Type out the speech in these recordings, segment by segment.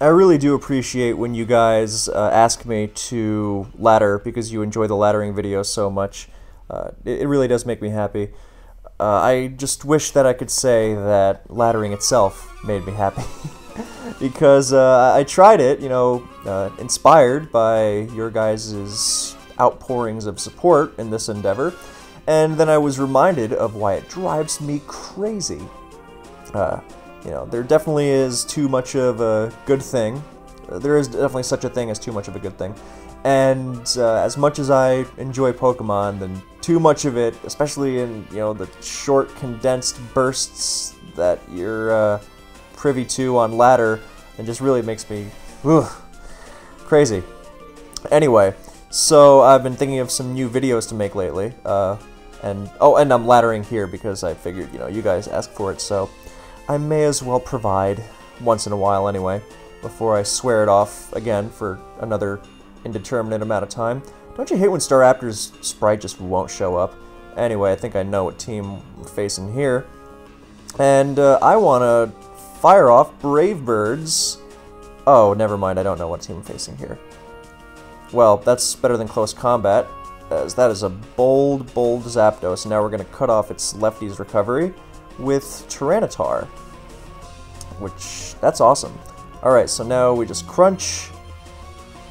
I really do appreciate when you guys ask me to ladder because you enjoy the laddering videos so much. It really does make me happy. I just wish that I could say that laddering itself made me happy. Because I tried it, inspired by your guys' outpourings of support in this endeavor, and then I was reminded of why it drives me crazy. There definitely is too much of a good thing. There is definitely such a thing as too much of a good thing. And as much as I enjoy Pokemon, then too much of it, especially in, the short, condensed bursts that you're privy to on ladder, and just really makes me crazy. Anyway, so I've been thinking of some new videos to make lately. And I'm laddering here because I figured, you guys asked for it, so I may as well provide once in a while anyway, before I swear it off again for another indeterminate amount of time. Don't you hate when Staraptor's sprite just won't show up? Anyway, I think I know what team we're facing here. And I want to fire off Brave Birds. Oh, never mind, I don't know what team I'm facing here. Well, that's better than close combat, as that is a bold Zapdos, and now we're going to cut off its lefty's recovery with Tyranitar, which, that's awesome. Alright, so now we just crunch.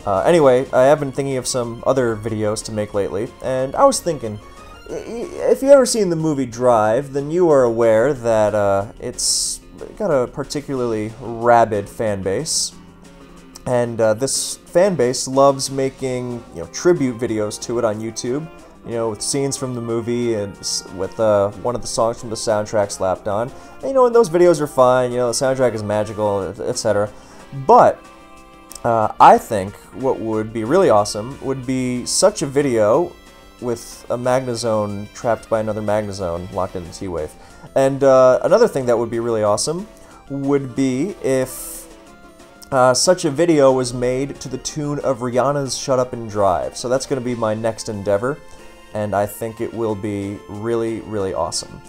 Anyway, I have been thinking of some other videos to make lately, and I was thinking, if you've ever seen the movie Drive, then you are aware that it's got a particularly rabid fan base, and this fan base loves making tribute videos to it on YouTube. With scenes from the movie and with one of the songs from the soundtrack slapped on. And, and those videos are fine, the soundtrack is magical, etc. But I think what would be really awesome would be such a video with a Magnezone trapped by another Magnezone locked in the T-Wave. And another thing that would be really awesome would be if such a video was made to the tune of Rihanna's Shut Up and Drive. So that's going to be my next endeavor, and I think it will be really, really awesome.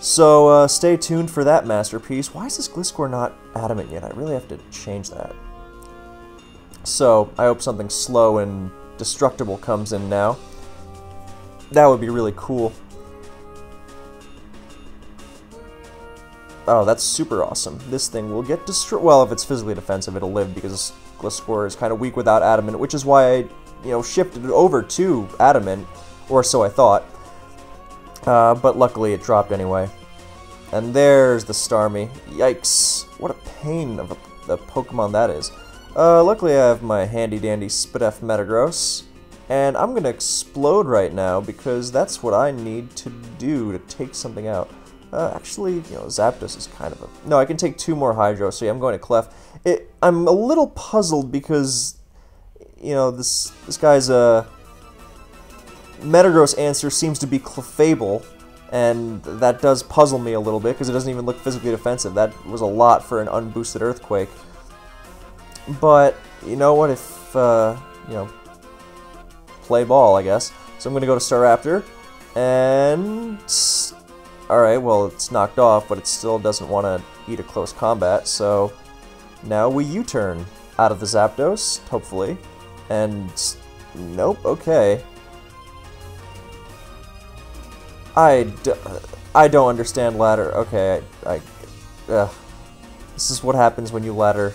So stay tuned for that masterpiece. Why is this Gliscor not adamant yet? I really have to change that. So I hope something slow and destructible comes in now. That would be really cool. Oh, that's super awesome. This thing will get destroyed. Well, if it's physically defensive, it'll live because Gliscor is kind of weak without adamant, which is why I, shifted it over to adamant. Or so I thought. But luckily it dropped anyway. And there's the Starmie. Yikes. What a pain of a Pokemon that is. Luckily I have my handy-dandy Spadef Metagross. And I'm going to explode right now because that's what I need to do to take something out. Actually, Zapdos is kind of a... No, I can take 2 more Hydro, so yeah, I'm going to Clef. I'm a little puzzled because, this guy's Metagross answer seems to be Clefable, and that does puzzle me a little bit because it doesn't even look physically defensive. That was a lot for an unboosted Earthquake. But, you know what, if, play ball, I guess. So I'm going to go to Staraptor, and... Alright, well, it's knocked off, but it still doesn't want to eat a close combat, so now we U-turn out of the Zapdos, hopefully, and nope, okay. I don't understand ladder. Okay, this is what happens when you ladder.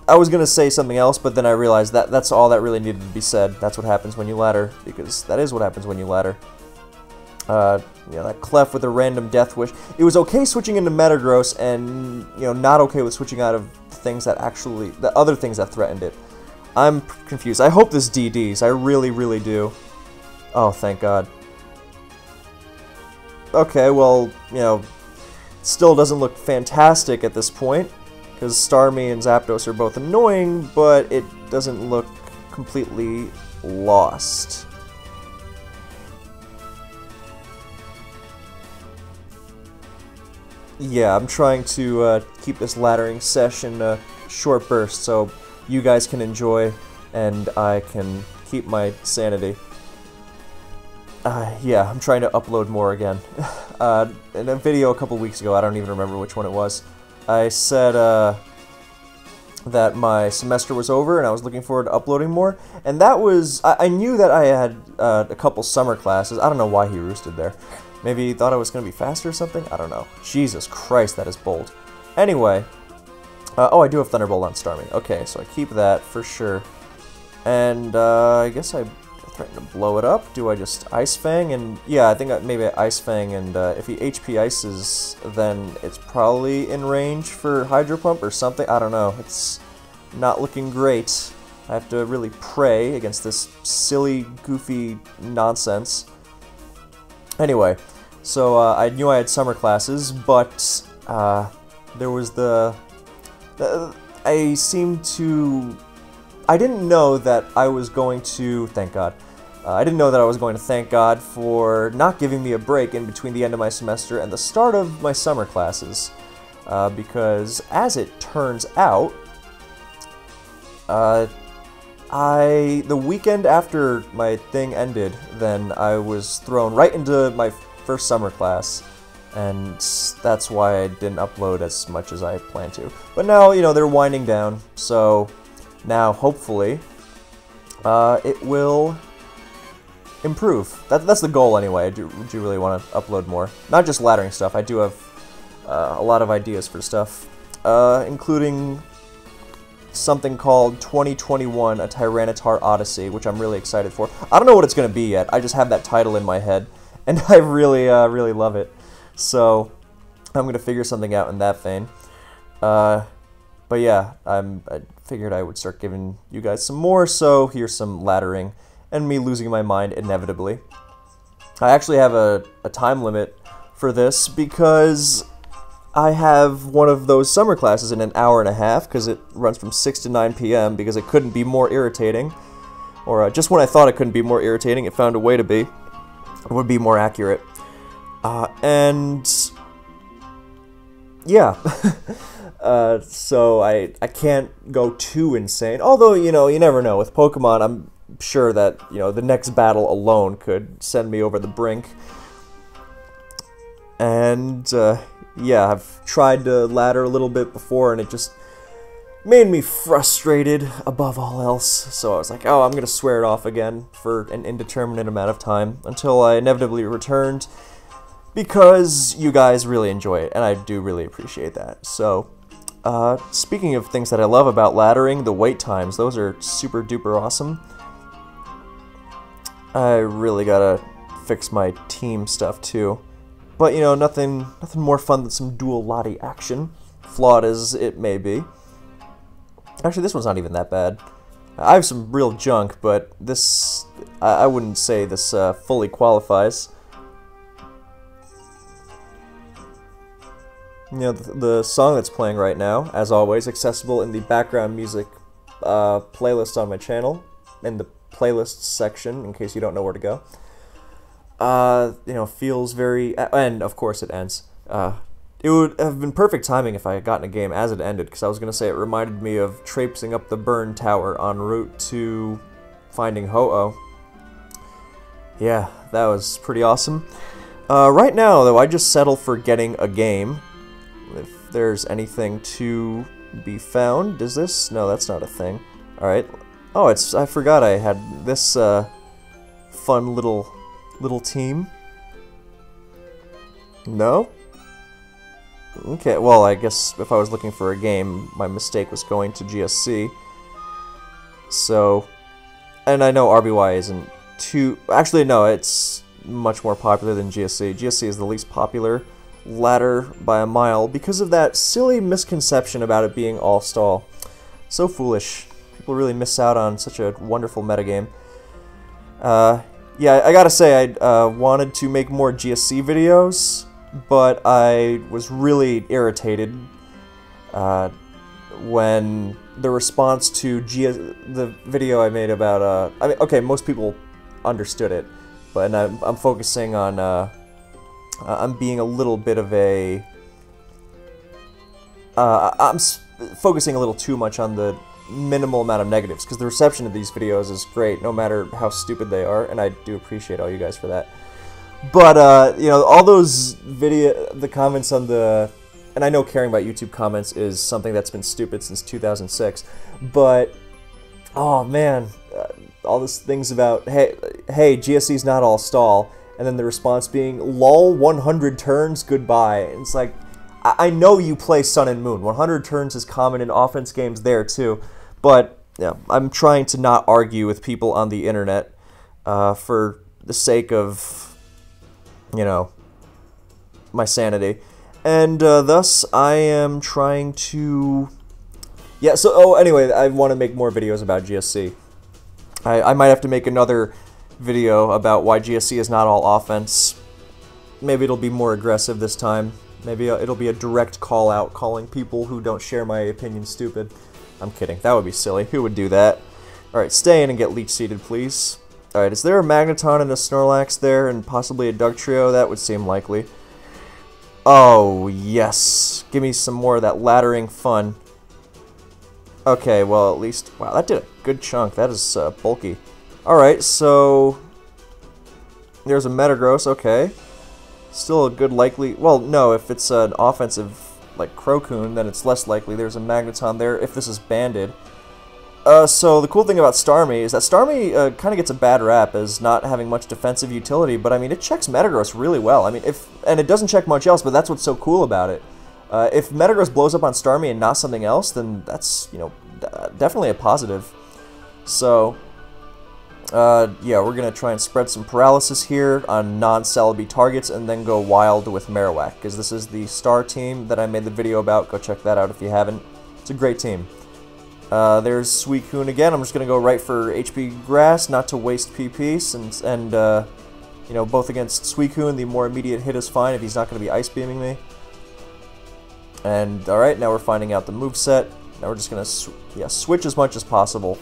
I was gonna say something else, but then I realized that that's all that really needed to be said. That's what happens when you ladder, because that is what happens when you ladder. That Clef with a random Death Wish. It was okay switching into Metagross, and, not okay with switching out of things that actually, the other things that threatened it. I'm confused. I hope this DDs. I really, really do. Oh, thank God. Okay, well, still doesn't look fantastic at this point, because Starmie and Zapdos are both annoying, but it doesn't look completely lost. Yeah, I'm trying to keep this laddering session a short burst so you guys can enjoy and I can keep my sanity. Yeah, I'm trying to upload more again. In a video a couple weeks ago, I don't even remember which one it was, I said, that my semester was over and I was looking forward to uploading more. And that was, I knew that I had a couple summer classes. I don't know why he roosted there. Maybe he thought I was going to be faster or something? I don't know. Jesus Christ, that is bold. Anyway, oh, I do have Thunderbolt on Starmie. Okay, so I keep that for sure. And I guess I threaten to blow it up. Do I just Ice Fang? And yeah, I think maybe I Ice Fang, and if he HP Ices, then it's probably in range for Hydro Pump or something. I don't know. It's not looking great. I have to really pray against this silly, goofy nonsense. Anyway, so I knew I had summer classes, but there was I didn't know that I was going to, thank God, I didn't know that I was going to thank God for not giving me a break in between the end of my semester and the start of my summer classes, because as it turns out, the weekend after my thing ended, then I was thrown right into my first summer class, and that's why I didn't upload as much as I planned to. But now, you know, they're winding down, so now hopefully it will improve. That's the goal anyway. I do really want to upload more. Not just laddering stuff, I do have a lot of ideas for stuff, including something called 2021, A Tyranitar Odyssey, which I'm really excited for. I don't know what it's going to be yet, I just have that title in my head, and I really, really love it. So, I'm going to figure something out in that vein. But yeah, I figured I would start giving you guys some more, so here's some laddering, and me losing my mind inevitably. I actually have a time limit for this, because I have one of those summer classes in an hour and a half, because it runs from 6 to 9 p.m., because it couldn't be more irritating. Or just when I thought it couldn't be more irritating, it found a way to be. It would be more accurate. And yeah, so I can't go too insane. Although, you know, you never know. With Pokemon, I'm sure that, you know, the next battle alone could send me over the brink. And yeah, I've tried to ladder a little bit before, and it just made me frustrated above all else. So I was like, oh, I'm gonna swear it off again for an indeterminate amount of time until I inevitably returned, because you guys really enjoy it, and I do really appreciate that. So, speaking of things that I love about laddering, the wait times, those are super duper awesome. I really gotta fix my team stuff too. But, you know, nothing more fun than some dual Lottie action, flawed as it may be. Actually, this one's not even that bad. I have some real junk, but this, I wouldn't say this fully qualifies. You know, the song that's playing right now, as always, accessible in the background music playlist on my channel, in the playlists section, in case you don't know where to go. You know, feels very, and of course it ends. It would have been perfect timing if I had gotten a game as it ended, because I was going to say it reminded me of traipsing up the burn tower en route to finding Ho-Oh. Yeah, that was pretty awesome. Right now, though, I just settle for getting a game. If there's anything to be found. Is this? No, that's not a thing. Alright. Oh, I forgot I had this fun little team. No? Okay, well, I guess if I was looking for a game, my mistake was going to GSC. So, and I know RBY isn't too... Actually, no, it's much more popular than GSC. GSC is the least popular ladder by a mile because of that silly misconception about it being all stall. So foolish. People really miss out on such a wonderful metagame. Yeah, I gotta say, I wanted to make more GSC videos, but I was really irritated when the response to the video I made about, I mean, okay, most people understood it, but I'm focusing on, I'm being a little bit of a, I'm focusing a little too much on the minimal amount of negatives, because the reception of these videos is great, no matter how stupid they are, and I do appreciate all you guys for that. But, you know, all those the comments on the and I know caring about YouTube comments is something that's been stupid since 2006, but, oh man, all these things about, hey, GSC's not all stall, and then the response being, lol, 100 turns, goodbye. And it's like, I know you play Sun and Moon. 100 turns is common in offense games there too, but yeah, I'm trying to not argue with people on the internet for the sake of, you know, my sanity. And thus, I am trying to... Yeah, so, oh, anyway, I want to make more videos about GSC. I might have to make another video about why GSC is not all offense. Maybe it'll be more aggressive this time. Maybe it'll be a direct call-out, calling people who don't share my opinion stupid. I'm kidding. That would be silly. Who would do that? Alright, stay in and get leech-seeded, please. Alright, is there a Magneton and a Snorlax there, and possibly a Dugtrio? That would seem likely. Oh, yes. Give me some more of that laddering fun. Okay, well, at least... Wow, that did a good chunk. That is bulky. Alright, so... There's a Metagross, okay. Still a good likely... Well, no, if it's an offensive, like, Crocoon, then it's less likely. There's a Magneton there, if this is banded. So the cool thing about Starmie is that Starmie kind of gets a bad rap as not having much defensive utility, but I mean, it checks Metagross really well. I mean, and it doesn't check much else, but that's what's so cool about it. If Metagross blows up on Starmie and not something else, then that's, you know, definitely a positive. So, yeah, we're going to try and spread some paralysis here on non-Celebi targets and then go wild with Marowak, because this is the Star team that I made the video about. Go check that out if you haven't. It's a great team. There's Suicune again. I'm just going to go right for HP Grass, not to waste PP, and you know, both against Suicune, the more immediate hit is fine if he's not going to be Ice Beaming me. And, alright, now we're finding out the moveset. Now we're just going to switch as much as possible.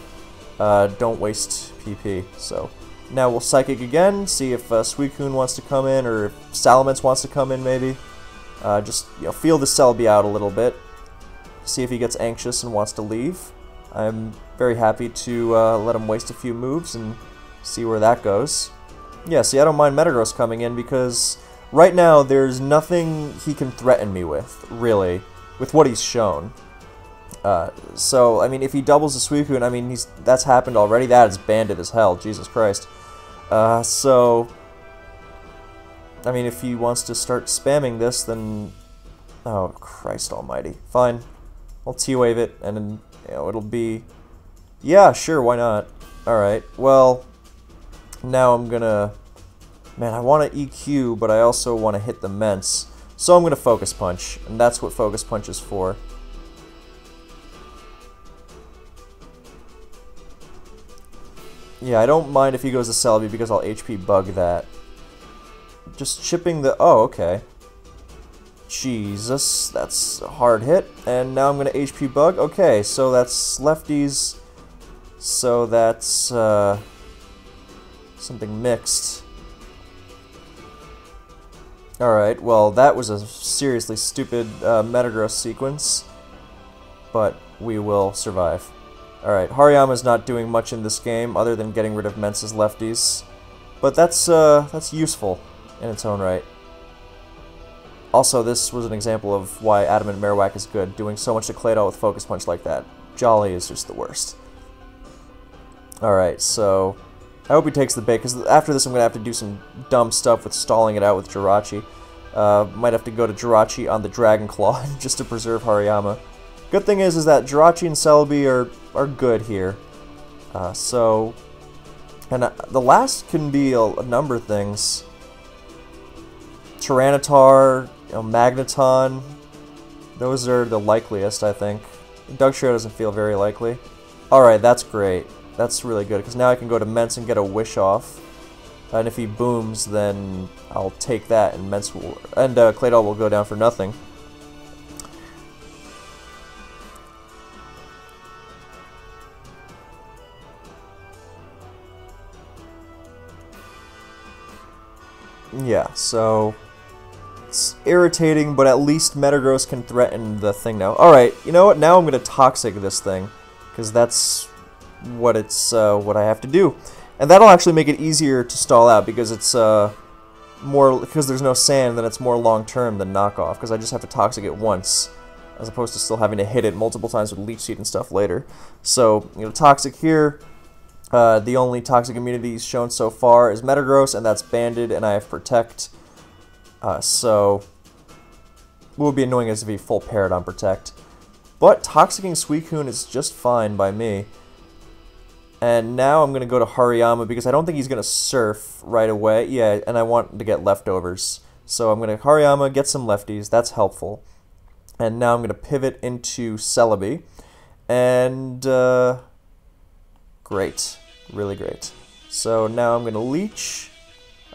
Don't waste PP. So, now we'll Psychic again, see if Suicune wants to come in, or if Salamence wants to come in, maybe. Just, you know, feel the Celebi out a little bit. See if he gets anxious and wants to leave. I'm very happy to let him waste a few moves and see where that goes. Yeah, see, I don't mind Metagross coming in because right now there's nothing he can threaten me with, really, with what he's shown. So, I mean, if he doubles the Suicune, I mean, that's happened already. That is banded as hell, Jesus Christ. So, I mean, if he wants to start spamming this, then... Oh, Christ almighty. Fine. I'll T-Wave it, and then, you know, it'll be... Yeah, sure, why not? Alright, well, now I'm gonna... Man, I want to EQ, but I also want to hit the Mence. So I'm gonna Focus Punch, and that's what Focus Punch is for. Yeah, I don't mind if he goes to Celebi because I'll HP Bug that. Just chipping the... Oh, okay. Jesus, that's a hard hit. And now I'm going to HP Bug. Okay, so that's lefties. So that's something mixed. Alright, well, that was a seriously stupid Metagross sequence. But we will survive. Alright, Hariyama's not doing much in this game other than getting rid of Mence's lefties. But that's useful in its own right. Also, this was an example of why Adamant Marowak is good, doing so much to Claydol with Focus Punch like that. Jolly is just the worst. Alright, so I hope he takes the bait, because after this I'm going to have to do some dumb stuff with stalling it out with Jirachi. Might have to go to Jirachi on the Dragon Claw just to preserve Hariyama. Good thing is that Jirachi and Celebi are good here. So, and the last can be a number of things. Tyranitar, you know, Magneton, those are the likeliest, I think. Dugtrio doesn't feel very likely. Alright, that's great. That's really good, because now I can go to Mence and get a Wish off. And if he booms, then I'll take that, and Mence will, and Claydol will go down for nothing. Yeah, so it's irritating, but at least Metagross can threaten the thing now. Alright, you know what? Now I'm going to Toxic this thing, because that's what it's what I have to do. And that'll actually make it easier to stall out, because it's more, because there's no sand, then it's more long-term than knockoff, because I just have to Toxic it once, as opposed to still having to hit it multiple times with Leech Seed and stuff later. So, you know, Toxic here. The only Toxic immunities shown so far is Metagross, and that's Banded, and I have Protect. So, what would be annoying is if he full paired on Protect. But Toxicing Suicune is just fine by me. And now I'm going to go to Hariyama because I don't think he's going to Surf right away. Yeah, and I want to get leftovers. So I'm going to Hariyama, get some lefties. That's helpful. And now I'm going to pivot into Celebi. And, great. Really great. So now I'm going to Leech.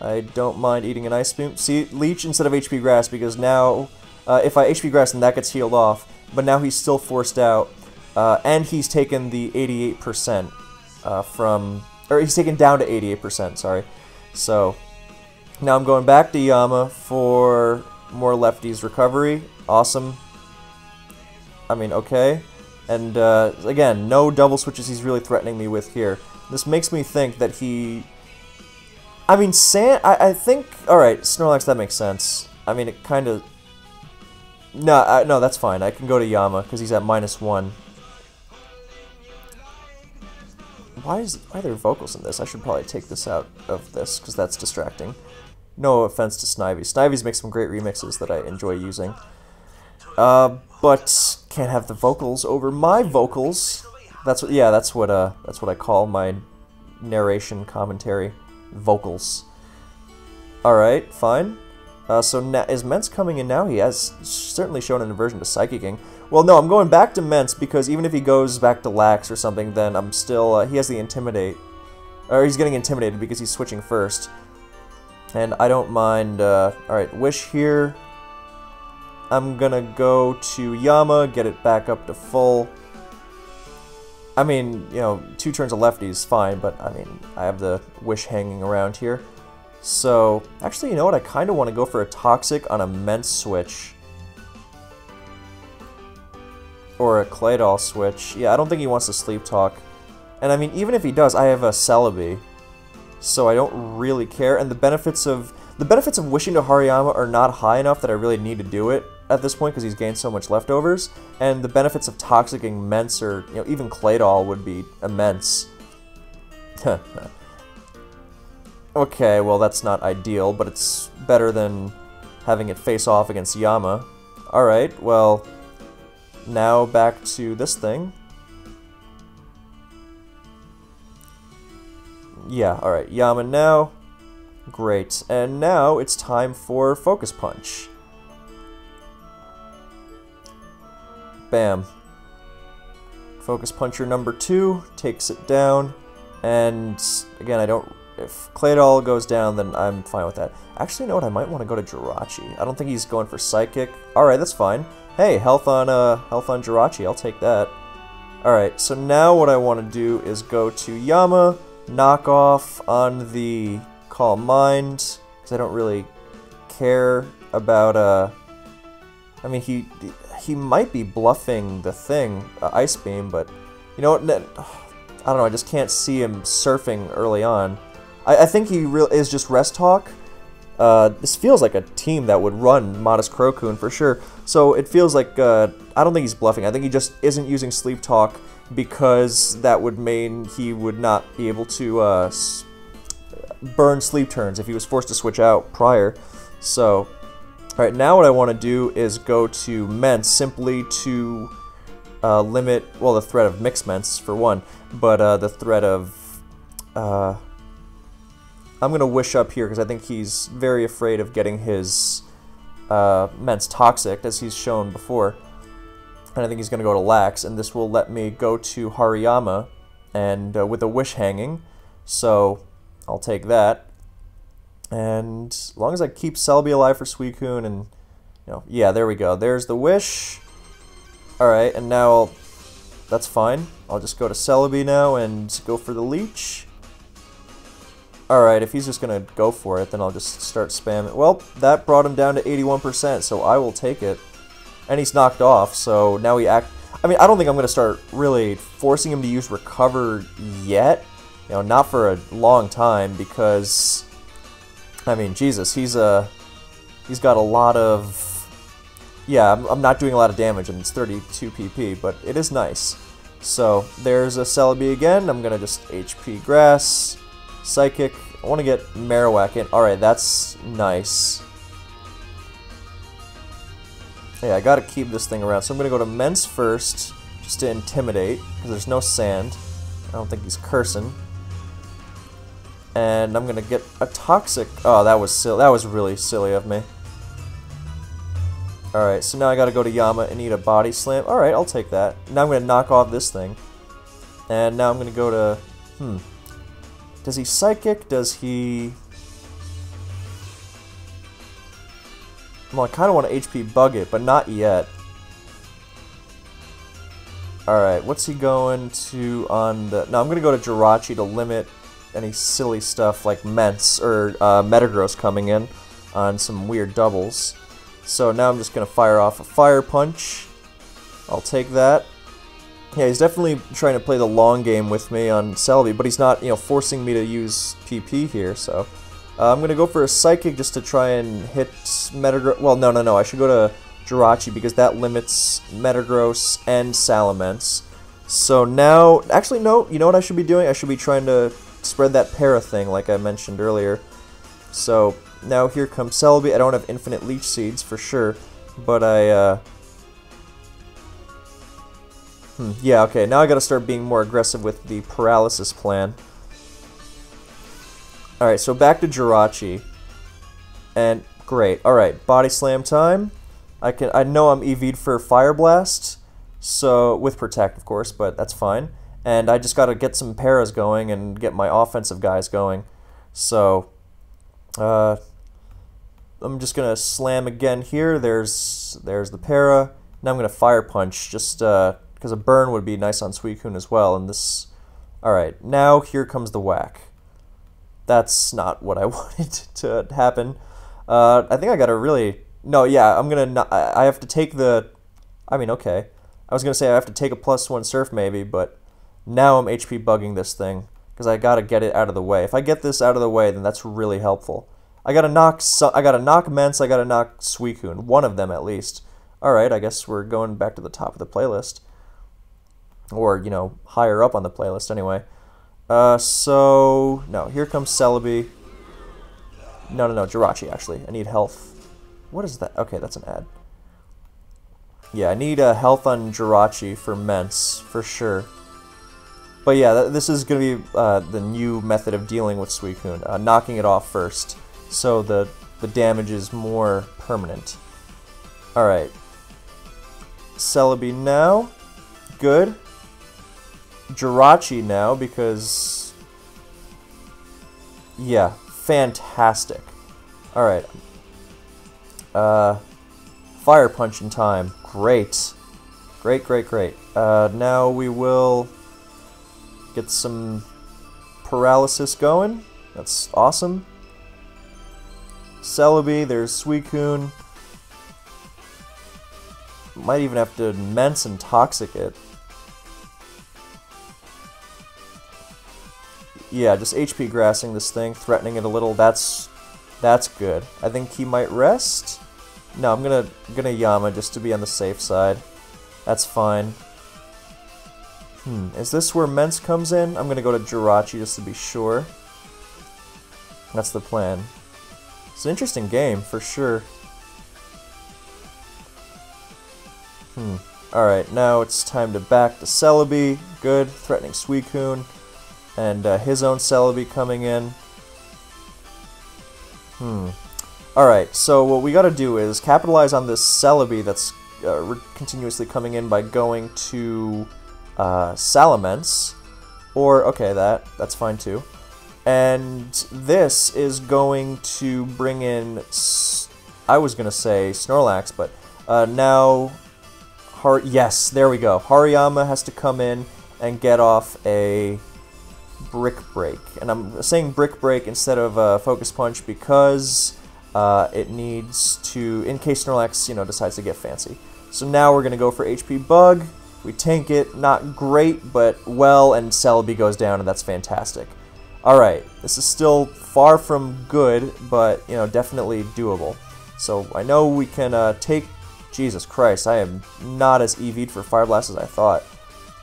I don't mind eating an Ice Beam. See, Leech instead of HP Grass because now, if I HP Grass then that gets healed off. But now he's still forced out. And he's taken the 88%. He's taken down to 88%, sorry. So, now I'm going back to Yama for more lefties recovery. Awesome. I mean, okay. And, again, no double switches he's really threatening me with here. This makes me think that he... I mean, I think... Alright, Snorlax, that makes sense. I mean, it kind of... No, no, that's fine. I can go to Yama, because he's at -1. Why are there vocals in this? I should probably take this out of this, because that's distracting. No offense to Snivy. Snivy's makes some great remixes that I enjoy using. But can't have the vocals over my vocals. That's what I call my narration commentary. Vocals. Alright, fine. So is Mence coming in now? He has certainly shown an aversion to Psychicking. Well, no, I'm going back to Mence because even if he goes back to Lax or something, then I'm still... he has the Intimidate. Or he's getting intimidated because he's switching first. And I don't mind... Alright, Wish here. I'm gonna go to Yama, get it back up to full. I mean, you know, 2 turns of lefty is fine, but I mean, I have the Wish hanging around here. So, actually, you know what? I kind of want to go for a Toxic on a Mence switch. Or a Claydol switch. Yeah, I don't think he wants to Sleep Talk. And I mean, even if he does, I have a Celebi. So I don't really care. And the benefits of wishing to Hariyama are not high enough that I really need to do it at this point because he's gained so much leftovers. And the benefits of Toxicing Mence or, you know, even Claydol would be immense. Okay, well that's not ideal, but it's better than having it face off against Yama. Alright, well, now back to this thing. Yeah, alright, Yama now. Great, and now it's time for Focus Punch. Bam. Focus Puncher number 2 takes it down, and again, if Claydol goes down, then I'm fine with that. Actually, you know what? I might want to go to Jirachi. I don't think he's going for Psychic. Alright, that's fine. Hey, health on Jirachi. I'll take that. Alright, so now what I want to do is go to Yama, knock off on the Calm Mind, because I don't really care about, I mean, he might be bluffing the thing, Ice Beam, but, you know what? I don't know, I just can't see him surfing early on. I think he is just Rest Talk. This feels like a team that would run Modest Crocoon for sure. So it feels like, I don't think he's bluffing. I think he just isn't using Sleep Talk because that would mean he would not be able to burn sleep turns if he was forced to switch out prior. So, alright, now what I want to do is go to Mence simply to limit, well, the threat of Mixed Mence for one, but the threat of... I'm going to Wish up here because I think he's very afraid of getting his Mence Toxic, as he's shown before. And I think he's going to go to Lax, and this will let me go to Hariyama and with a Wish hanging. So I'll take that. And as long as I keep Celebi alive for Suicune and, you know, yeah, there we go. There's the Wish. Alright, and now that's fine. I'll just go to Celebi now and go for the Leech. Alright, if he's just going to go for it, then I'll just start spamming. Well, that brought him down to 81%, so I will take it. And he's knocked off, so now he I mean, I don't think I'm going to start really forcing him to use Recover yet. You know, not for a long time, because I mean, Jesus, he's got a lot of... Yeah, I'm not doing a lot of damage, and it's 32 PP, but it is nice. So, there's a Celebi again. I'm gonna just HP Grass, Psychic. I want to get Marowak in. Alright, that's nice. Yeah, I gotta keep this thing around. So I'm gonna go to Mence first, just to intimidate, because there's no sand. I don't think he's cursing. And I'm gonna get a Toxic. Oh, that was silly. That was really silly of me. Alright, so now I gotta go to Yama and eat a Body Slam. Alright, I'll take that. Now I'm gonna knock off this thing. And now I'm gonna go to... Does he Psychic? Does he... Well, I kind of want to HP Bug it, but not yet. Alright, what's he going to on the... No, I'm gonna go to Jirachi to limit any silly stuff like Mence or Metagross coming in on some weird doubles. So now I'm just going to fire off a Fire Punch. I'll take that. Yeah, he's definitely trying to play the long game with me on Celebi, but he's not, you know, forcing me to use PP here, so... I'm going to go for a Psychic just to try and hit Metagross... Well, no, I should go to Jirachi because that limits Metagross and Salamence. So now... Actually, no, you know what I should be doing? I should be trying to spread that Para thing like I mentioned earlier. So... Now here comes Celebi. I don't have infinite Leech Seeds for sure, but yeah, okay, now I gotta start being more aggressive with the Paralysis plan. Alright, so back to Jirachi. And, great. Alright, Body Slam time. I know I'm EV'd for Fire Blast, so, with Protect, of course, but that's fine. And I just gotta get some Paras going and get my offensive guys going. So... I'm just gonna slam again here. There's the Para. Now I'm gonna Fire Punch just because a burn would be nice on Suicune as well. And this, all right. Now here comes the whack. That's not what I wanted to happen. I think I gotta really yeah. I'm gonna not, I have to take the. I mean, okay. I was gonna say I have to take a +1 Surf maybe, but now I'm HP bugging this thing because I gotta get it out of the way. If I get this out of the way, then that's really helpful. I gotta knock Mence, I gotta knock Suicune. One of them at least. Alright, I guess we're going back to the top of the playlist. Or, you know, higher up on the playlist anyway. No, here comes Celebi. No, Jirachi actually. I need health. What is that? Okay, that's an ad. Yeah, I need health on Jirachi for Mence, for sure. But yeah, this is gonna be the new method of dealing with Suicune. Knocking it off first. So the damage is more permanent. Alright. Celebi now. Good. Jirachi now because... Yeah, fantastic. Alright. Fire Punch in time. Great. Great. Now we will get some Paralysis going. That's awesome. Celebi, there's Suicune. Might even have to Mence and Toxic it. Yeah, just HP grassing this thing, threatening it a little. That's good. I think he might rest. No, I'm gonna Yama just to be on the safe side. That's fine. Is this where Mence comes in? I'm gonna go to Jirachi just to be sure. That's the plan. It's an interesting game, for sure. Alright, now it's time to back to Celebi. Good, threatening Suicune. And his own Celebi coming in. Alright, so what we gotta do is capitalize on this Celebi that's continuously coming in by going to Salamence. Or, okay, that's fine too. And this is going to bring in, I was going to say Snorlax, but now, yes, there we go. Hariyama has to come in and get off a Brick Break. And I'm saying Brick Break instead of Focus Punch because it needs to, in case Snorlax, you know, decides to get fancy. So now we're going to go for HP Bug. We tank it, not great, but well, and Celebi goes down, and that's fantastic. Alright, this is still far from good, but, you know, definitely doable. So I know we can take... Jesus Christ, I am not as EV'd for Fire Blast as I thought.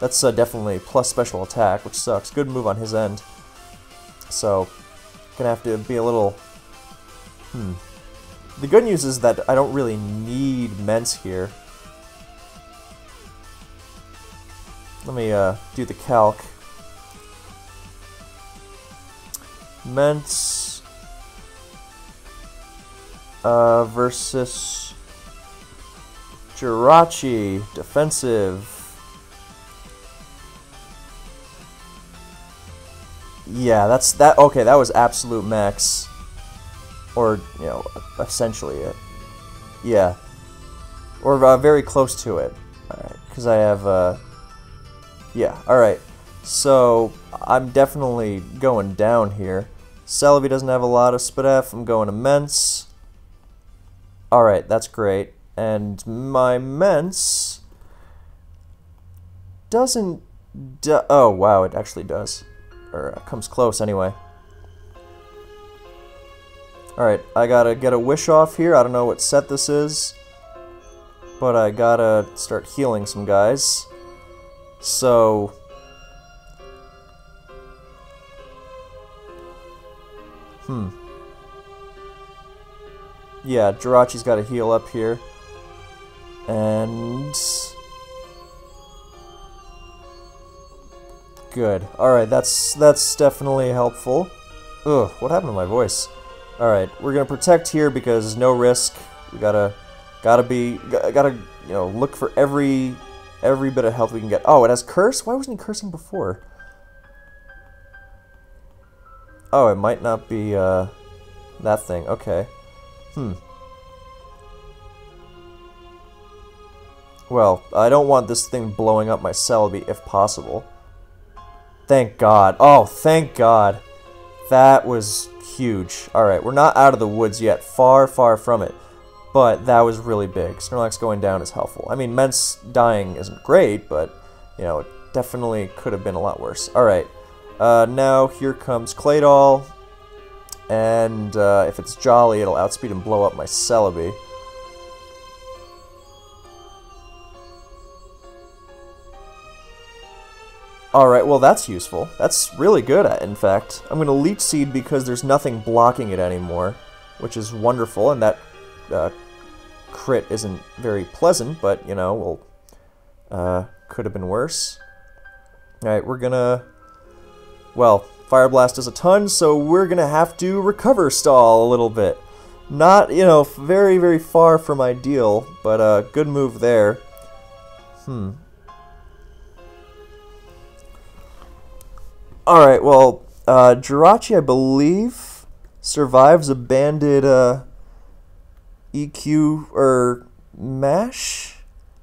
That's definitely plus special attack, which sucks. Good move on his end. So, gonna have to be a little... The good news is that I don't really need Mence here. Let me do the calc. Mence versus Jirachi, defensive. Yeah, that's that. Okay, that was absolute max, or you know, essentially it. Yeah, or very close to it. All right, because I have yeah. All right, so I'm definitely going down here. Celebi doesn't have a lot of SpDef. I'm going to Mence. All right, that's great. And my Mence doesn't. Oh wow, it actually does. Or comes close anyway. Alright, I gotta get a wish off here. I don't know what set this is, but I gotta start healing some guys. So... Yeah, Jirachi's gotta heal up here. And... Good. Alright, that's definitely helpful. Ugh, what happened to my voice? Alright, we're gonna protect here because no risk. We gotta you know, look for every bit of health we can get. Oh, it has curse? Why wasn't he cursing before? Oh, it might not be that thing. Okay. Well, I don't want this thing blowing up my Celebi if possible. Thank God. Oh, thank God. That was huge. Alright, we're not out of the woods yet. Far, far from it. But that was really big. Snorlax going down is helpful. I mean, Mence dying isn't great, but, you know, it definitely could have been a lot worse. Alright. Now, here comes Claydol. And, if it's Jolly, it'll outspeed and blow up my Celebi. Alright, well that's useful. That's really good, in fact. I'm going to Leech Seed because there's nothing blocking it anymore, which is wonderful, and that crit isn't very pleasant, but, you know, well, could have been worse. Alright, we're gonna... Well, Fire Blast does a ton, so we're gonna have to Recover Stall a little bit. Not, you know, very, very far from ideal, but good move there. Alright, well, Jirachi, I believe, survives a banded EQ, or MASH?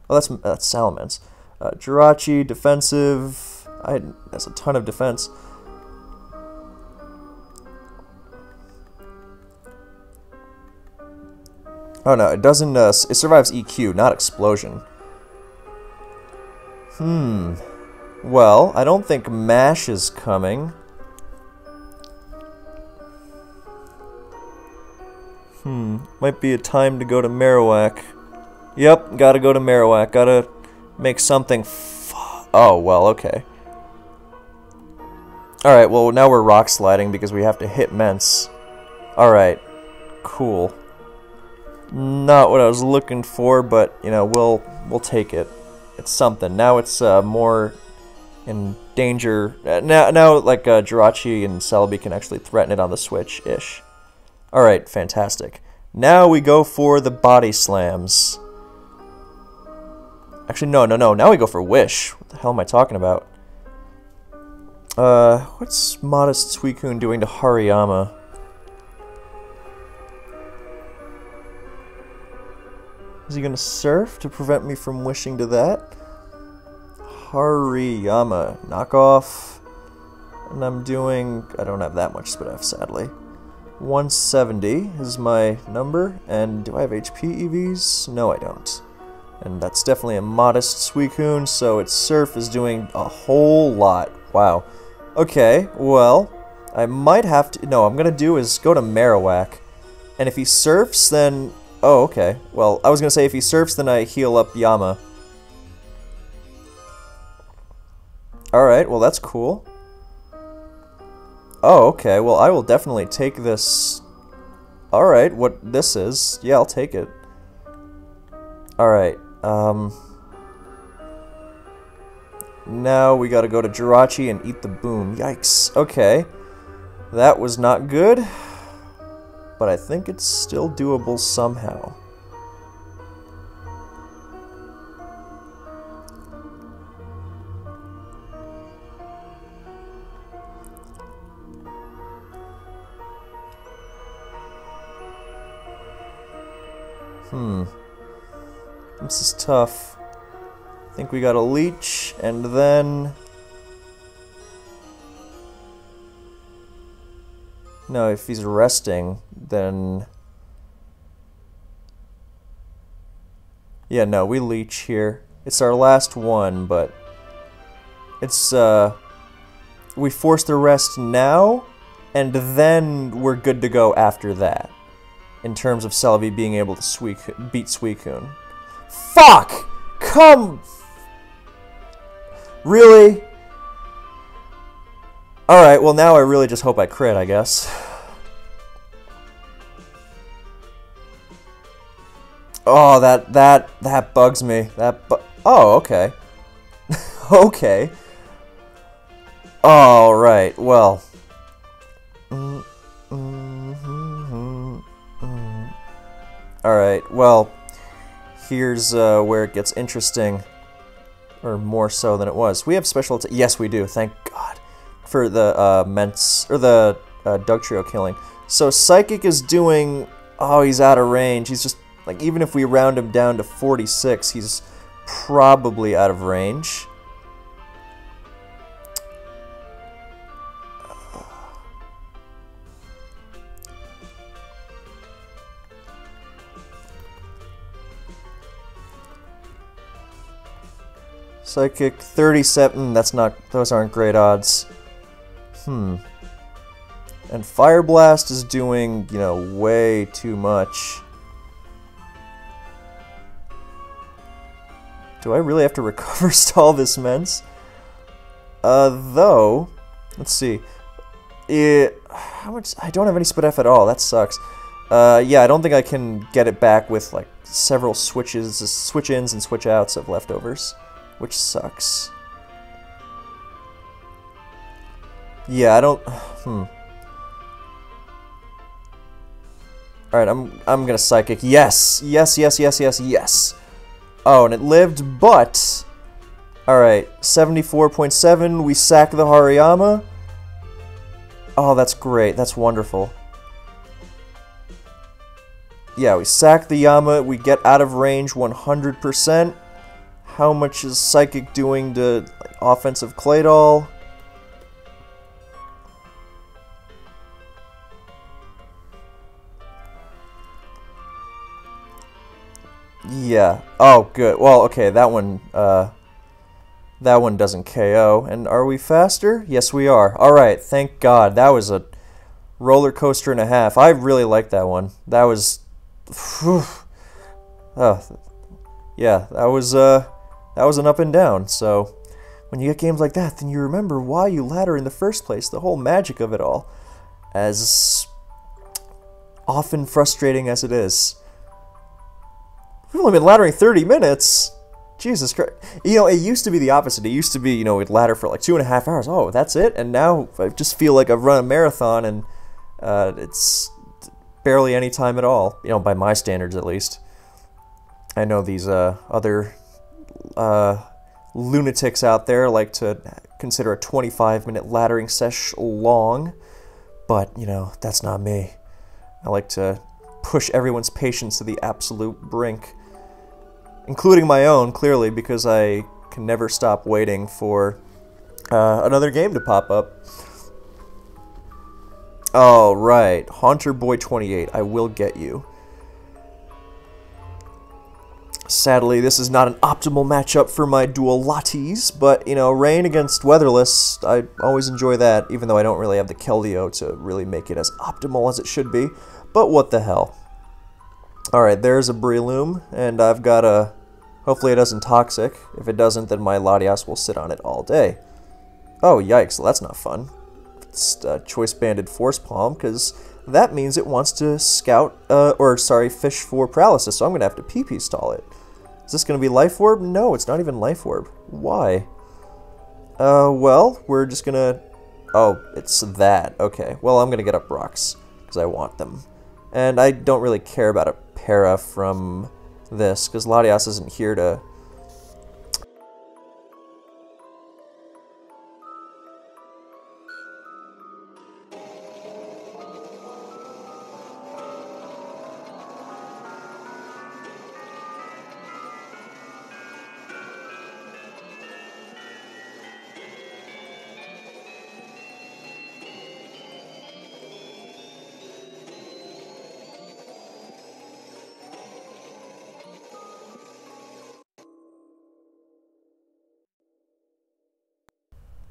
Oh, that's Salamence. Jirachi, defensive, that's a ton of defense. Oh no, it doesn't, it survives EQ, not Explosion. Well, I don't think MASH is coming. Might be a time to go to Marowak. Yep, gotta go to Marowak. Gotta make something oh, well, okay. Alright, well, now we're Rock Sliding because we have to hit Mence. Alright, cool. Not what I was looking for, but, you know, we'll take it. It's something. Now it's more in danger. Now like, Jirachi and Celebi can actually threaten it on the switch-ish. Alright, fantastic. Now we go for the Body Slams. Actually, no. Now we go for Wish. What the hell am I talking about? What's Modest Suicune doing to Hariyama? Is he gonna Surf to prevent me from wishing to that? Hariyama. Knockoff. And I'm doing... I don't have that much SpDef, sadly. 170 is my number. And do I have HP EVs? No, I don't. And that's definitely a Modest Suicune, so its Surf is doing a whole lot. Wow. Okay, well, I might have to... No, I'm gonna do is go to Marowak. And if he surfs, then... Oh, okay. Well, I was gonna say if he surfs, then I heal up Yama. Alright, well that's cool. Oh, okay. Well, I will definitely take this... Alright, what this is. Yeah, I'll take it. Alright, now we gotta go to Jirachi and eat the boom. Yikes. Okay. That was not good. But I think it's still doable somehow. This is tough. I think we got a leech, and then... No, if he's resting, then... Yeah, no, we leech here. It's our last one, but... It's, we force the rest now, and then we're good to go after that. In terms of Celebi being able to beat Suicune. Fuck! Come... Really? Alright, well now I really just hope I crit, I guess. Oh, that bugs me. Oh, okay. Okay. Alright, well... Alright, well... Here's where it gets interesting. Or more so than it was. We have special... Yes, we do. Thank God. For the Dugtrio killing. So Psychic is doing... Oh, he's out of range. He's just... Like, even if we round him down to 46, he's probably out of range. Psychic 37, those aren't great odds. And Fire Blast is doing, you know, way too much. Do I really have to recover stall this Mence? Though, let's see. How much? I don't have any Spit F at all, that sucks. Yeah, I don't think I can get it back with, like, several switch-ins and switch-outs of leftovers. Which sucks. Yeah, I don't... Alright, I'm gonna Psychic. Yes! Yes, yes, yes, yes, yes! Oh, and it lived, but... Alright, 74.7, we sack the Hariyama. Oh, that's great. That's wonderful. Yeah, we sack the Yama, we get out of range 100%. How much is Psychic doing to like, offensive Claydol? Yeah. Oh, good. Well, okay, that one doesn't KO. And are we faster? Yes, we are. All right, thank God. That was a roller coaster and a half. I really liked that one. That was... yeah, that was an up and down, so when you get games like that, then you remember why you ladder in the first place, the whole magic of it all, as often frustrating as it is. We've only been laddering 30 minutes! Jesus Christ. You know, it used to be the opposite. It used to be, you know, we'd ladder for like 2.5 hours. Oh, that's it? And now I just feel like I've run a marathon and it's barely any time at all. You know, by my standards at least. I know these other... lunatics out there like to consider a 25-minute laddering sesh long, but, you know, that's not me. I like to push everyone's patience to the absolute brink, including my own, clearly, because I can never stop waiting for another game to pop up. Alright, Haunter Boy 28, I will get you. Sadly, this is not an optimal matchup for my dual Latis, but, you know, Rain against Weatherless, I always enjoy that, even though I don't really have the Keldeo to really make it as optimal as it should be. But what the hell. Alright, there's a Breloom, and I've got a... Hopefully it doesn't Toxic. If it doesn't, then my Latias will sit on it all day. Oh, yikes, that's not fun. It's Choice Banded Force Palm, because that means it wants to fish for Paralysis, so I'm going to have to PP stall it. Is this going to be Life Orb? No, it's not even Life Orb. Why? Well, we're just going to... Oh, it's that. Okay, well, I'm going to get up rocks, because I want them. And I don't really care about a para from this, because Latias isn't here to...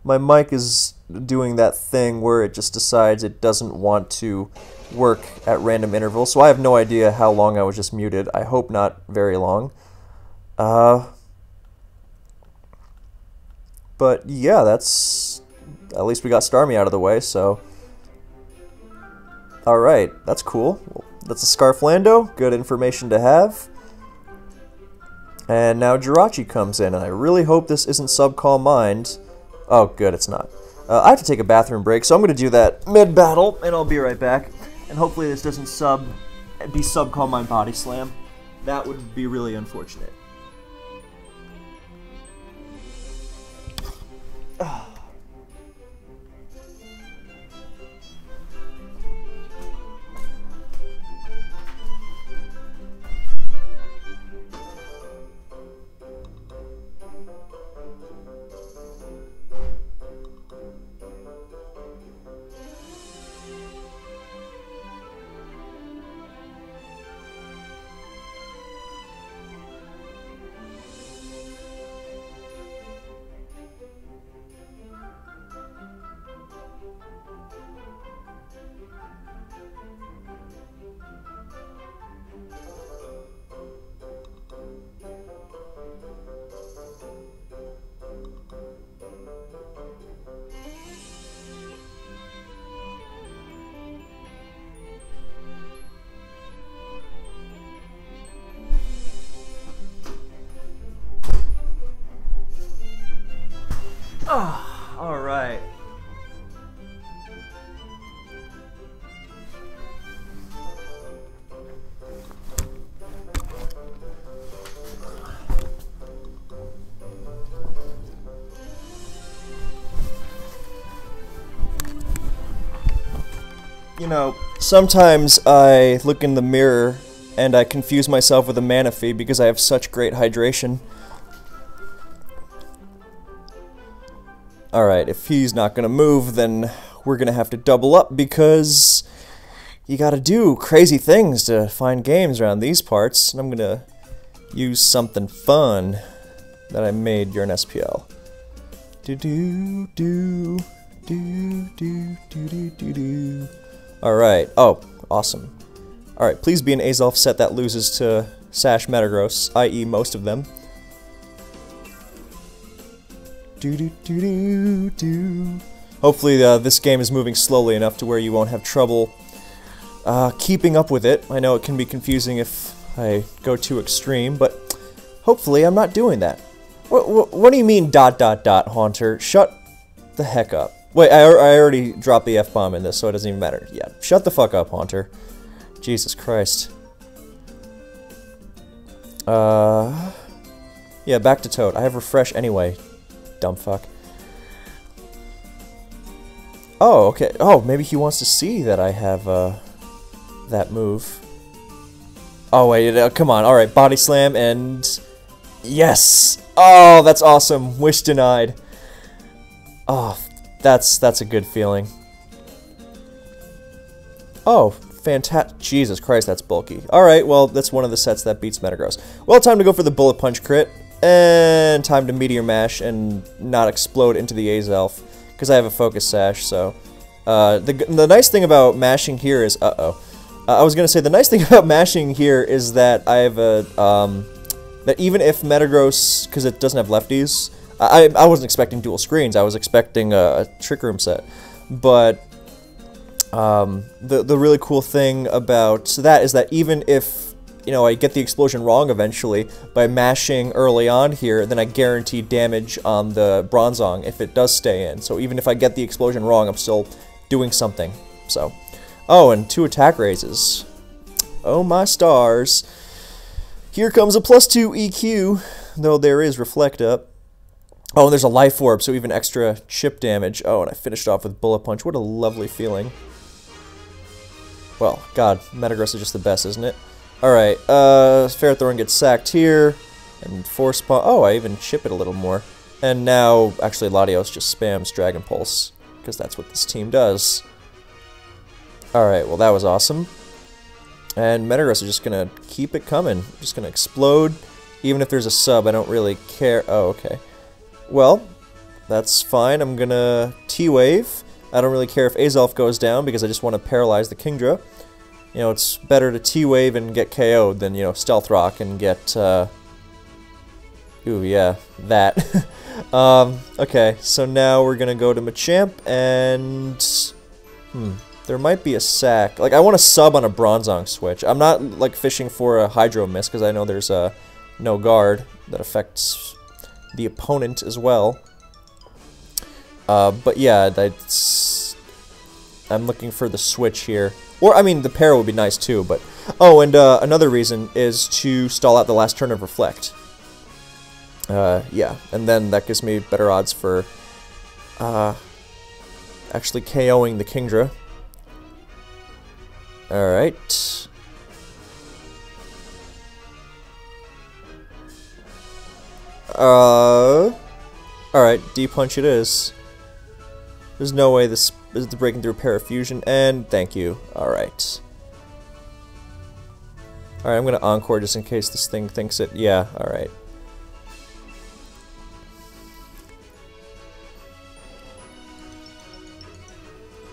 My mic is doing that thing where it just decides it doesn't want to work at random intervals, so I have no idea how long I was just muted. I hope not very long. But yeah, that's... At least we got Starmie out of the way, so... Alright, that's cool. That's a Scarflando, good information to have. And now Jirachi comes in, and I really hope this isn't Subcall Mind. Oh, good, it's not. I have to take a bathroom break, so I'm going to do that mid-battle, and I'll be right back. And hopefully this doesn't be Subcall Mind Body Slam. That would be really unfortunate. Ah, all right. You know, sometimes I look in the mirror and I confuse myself with a Manaphy because I have such great hydration. Alright, if he's not gonna move, then we're gonna have to double up because you gotta do crazy things to find games around these parts, and I'm gonna use something fun that I made during SPL. Alright, oh, awesome. Alright, please be an Azelf set that loses to Sash Metagross, i.e. most of them. Hopefully this game is moving slowly enough to where you won't have trouble keeping up with it. I know it can be confusing if I go too extreme, but hopefully I'm not doing that. What do you mean ... Haunter? Shut the heck up. Wait, I already dropped the F-bomb in this, so it doesn't even matter. Yeah, shut the fuck up, Haunter. Jesus Christ. Yeah, back to Toad. I have Refresh anyway. Dumb fuck. Oh, okay. Oh, maybe he wants to see that I have, that move. Oh, wait, come on. Alright, Body Slam and... Yes! Oh, that's awesome. Wish denied. Oh, that's a good feeling. Oh, Fantastic. Jesus Christ, that's bulky. Alright, well, that's one of the sets that beats Metagross. Well, time to go for the Bullet Punch crit. And time to Meteor Mash and not explode into the Azelf. Because I have a Focus Sash, so... the nice thing about mashing here is... I was gonna say, the nice thing about mashing here is that I have a... that even if Metagross... Because it doesn't have lefties... I wasn't expecting dual screens, I was expecting a Trick Room set. But... the really cool thing about that is that even if, you know, I get the explosion wrong eventually, by mashing early on here, then I guarantee damage on the Bronzong if it does stay in. So even if I get the explosion wrong, I'm still doing something. So, oh, and 2 attack raises. Oh my stars. Here comes a +2 EQ, though there is Reflect Up. Oh, and there's a Life Orb, so even extra chip damage. Oh, and I finished off with Bullet Punch. What a lovely feeling. Well, God, Metagross is just the best, isn't it? Alright, Ferrothorn gets sacked here, and Force Palm. Oh, I even chip it a little more. And now, actually, Latios just spams Dragon Pulse, because that's what this team does. Alright, well, that was awesome. And Metagross is just gonna keep it coming. Just gonna explode. Even if there's a sub, I don't really care. Oh, okay. Well, that's fine. I'm gonna T-Wave. I don't really care if Azelf goes down because I just want to paralyze the Kingdra. You know, it's better to T-Wave and get KO'd than, you know, Stealth Rock and get, ooh, yeah, that. Okay, so now we're gonna go to Machamp and... there might be a sack. Like, I want to sub on a Bronzong switch. I'm not, like, fishing for a Hydro Miss because I know there's no guard that affects the opponent as well. But yeah, I'm looking for the switch here. Or, I mean, the pair would be nice too, but... Oh, and another reason is to stall out the last turn of Reflect. Yeah, and then that gives me better odds for actually KOing the Kingdra. Alright. Alright, D-Punch it is. There's no way this is the breaking through Parafusion, and thank you. Alright. Alright, I'm gonna Encore just in case this thing thinks it. Yeah, alright.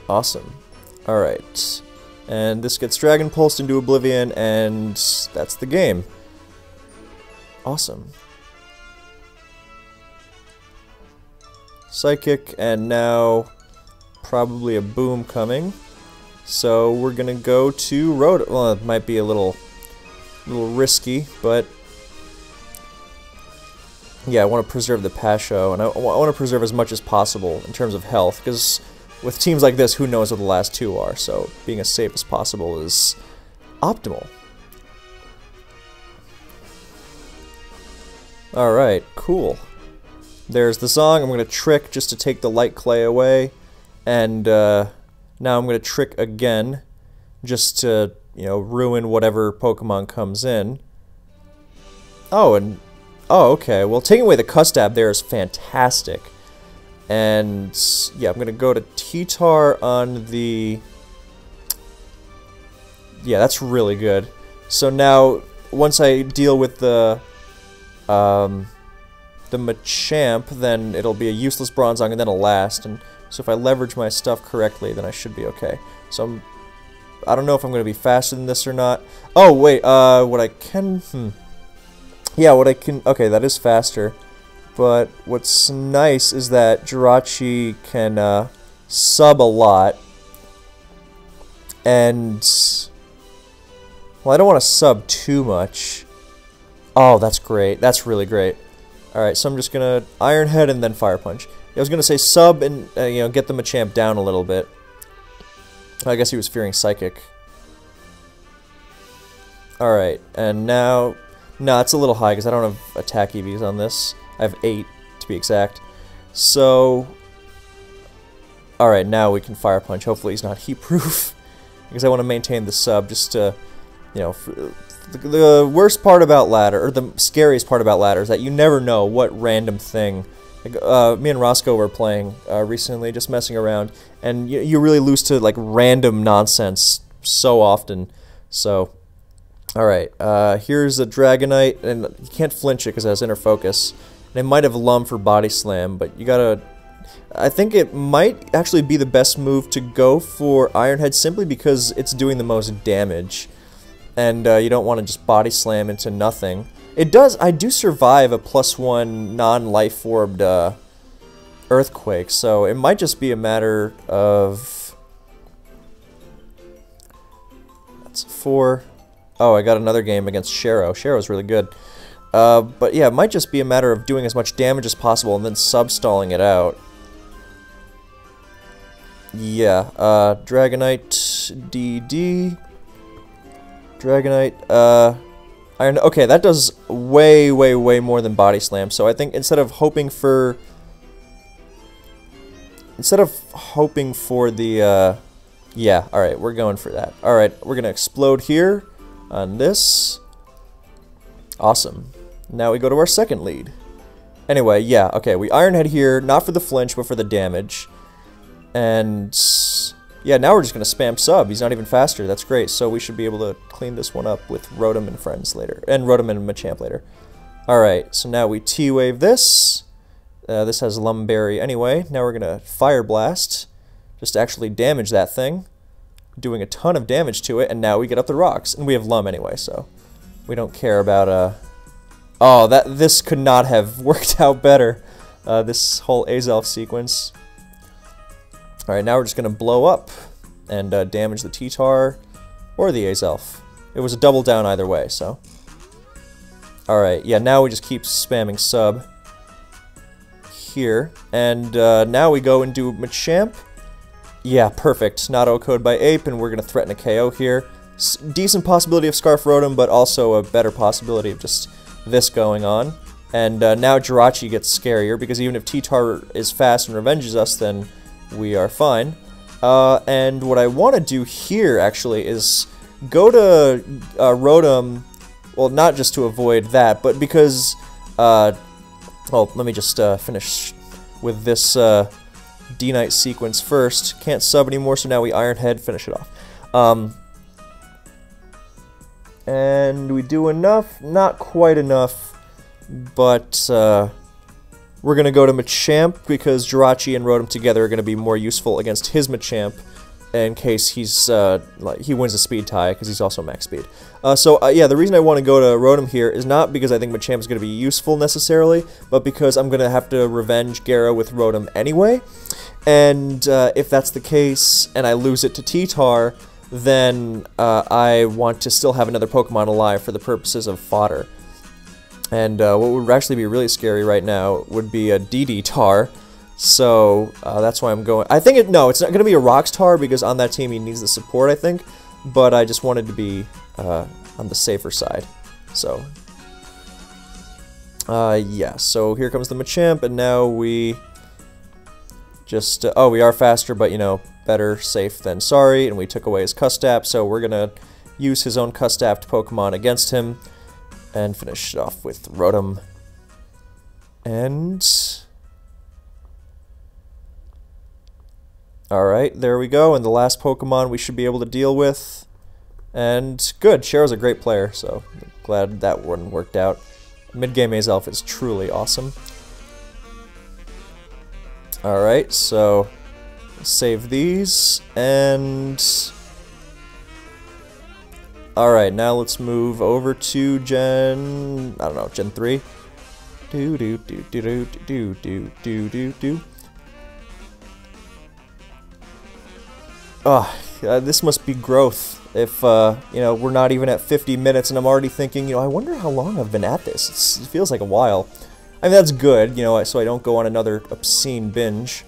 Awesome. Alright. And this gets Dragon Pulsed into Oblivion, and that's the game. Awesome. Psychic, and now probably a Boom coming. So we're gonna go to Road. Well, it might be a little risky, but yeah, I want to preserve the Pasho, and I want to preserve as much as possible in terms of health, because with teams like this, who knows what the last two are, so being as safe as possible is optimal. Alright, cool. There's the Zong. I'm going to Trick just to take the Light Clay away, and now I'm going to Trick again, just to, you know, ruin whatever Pokemon comes in. Oh, and... oh, okay. Well, taking away the Custab there is fantastic. And, yeah, I'm going to go to T-Tar on the... yeah, that's really good. So now, once I deal with the Machamp, then it'll be a useless Bronzong and then a Last. And so if I leverage my stuff correctly, then I should be okay. So I don't know if I'm going to be faster than this or not. Oh, wait, what I can... yeah, what I can... okay, that is faster. But what's nice is that Jirachi can sub a lot. And... well, I don't want to sub too much. Oh, that's great. That's really great. Alright, so I'm just going to Iron Head and then Fire Punch. I was going to say sub and, you know, get the Machamp down a little bit. I guess he was fearing Psychic. Alright, and now... no, it's a little high because I don't have attack EVs on this. I have 8, to be exact. So... alright, now we can Fire Punch. Hopefully he's not heat-proof. Because I want to maintain the sub just to... you know... the worst part about ladder, or the scariest part about ladder, is that you never know what random thing... like, me and Roscoe were playing recently, just messing around, and you really lose to, like, random nonsense so often. So, alright, here's a Dragonite, and you can't flinch it because it has inner focus. And it might have Lum for Body Slam, but you gotta... I think it might actually be the best move to go for Iron Head simply because it's doing the most damage. And you don't want to just Body Slam into nothing. It does, I do survive a +1 non-life orbed Earthquake, so it might just be a matter of... That's 4. Oh, I got another game against Shero. Shero's really good. But yeah, it might just be a matter of doing as much damage as possible and then sub-stalling it out. Yeah, Dragonite, DD... Dragonite, Iron... Okay, that does way, way, way more than Body Slam, so I think instead of hoping for the, yeah, alright, we're going for that. Alright, we're gonna explode here on this. Awesome. Now we go to our second lead. Anyway, yeah, okay, we Iron Head here, not for the flinch, but for the damage. And... yeah, now we're just going to spam sub. He's not even faster. That's great. So we should be able to clean this one up with Rotom and friends later. And Rotom and Machamp later. Alright, so now we T-Wave this. This has Lumberry anyway. Now we're going to Fire Blast. Just to actually damage that thing. Doing a ton of damage to it. And now we get up the rocks. And we have Lum anyway, so we don't care about... Oh, this could not have worked out better. This whole Azelf sequence. Alright, now we're just going to blow up and damage the T-Tar or the Azelf. It was a double down either way, so. Alright, yeah, now we just keep spamming sub here. And now we go and do Machamp. Yeah, perfect. Not O-Code by Ape, and we're going to threaten a KO here. Decent possibility of Scarf Rotom, but also a better possibility of just this going on. And now Jirachi gets scarier, because even if T-Tar is fast and revenges us, then... we are fine. And what I want to do here, actually, is go to Rotom, well, not just to avoid that, but because, well, let me just finish with this D-Knight sequence first. Can't sub anymore, so now we Iron Head, finish it off. And we do enough, not quite enough, but... we're going to go to Machamp, because Jirachi and Rotom together are going to be more useful against his Machamp, in case he's, he wins a speed tie, because he's also max speed. Yeah, the reason I want to go to Rotom here is not because I think Machamp is going to be useful, necessarily, but because I'm going to have to revenge Gyara with Rotom anyway, and if that's the case, and I lose it to T-Tar, then I want to still have another Pokemon alive for the purposes of fodder. And what would actually be really scary right now would be a DD-Tar, so that's why I'm going... I think no, it's not going to be a Rocks-Tar, because on that team he needs the support, I think, but I just wanted to be on the safer side, so... yeah, so here comes the Machamp, and now we just... oh, we are faster, but, you know, better safe than sorry, and we took away his Custap, so we're going to use his own Custapped Pokemon against him. And finish it off with Rotom. And... alright, there we go. And the last Pokemon we should be able to deal with. And good, Shero's a great player, so glad that one worked out. Mid-game Azelf is truly awesome. Alright, so save these, and... alright, now let's move over to Gen... I don't know, Gen 3? This must be growth. If, you know, we're not even at 50 minutes and I'm already thinking, you know, I wonder how long I've been at this. It feels like a while. I mean, that's good, you know, so I don't go on another obscene binge.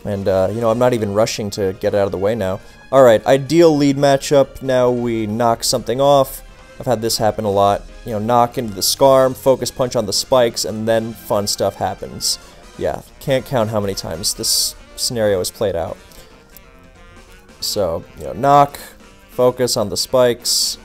And, you know, I'm not even rushing to get it out of the way now. Alright, ideal lead matchup. Now we knock something off. I've had this happen a lot. You know, knock into the Scarm, focus punch on the spikes, and then fun stuff happens. Yeah, can't count how many times this scenario is played out. So, you know, knock, focus on the spikes.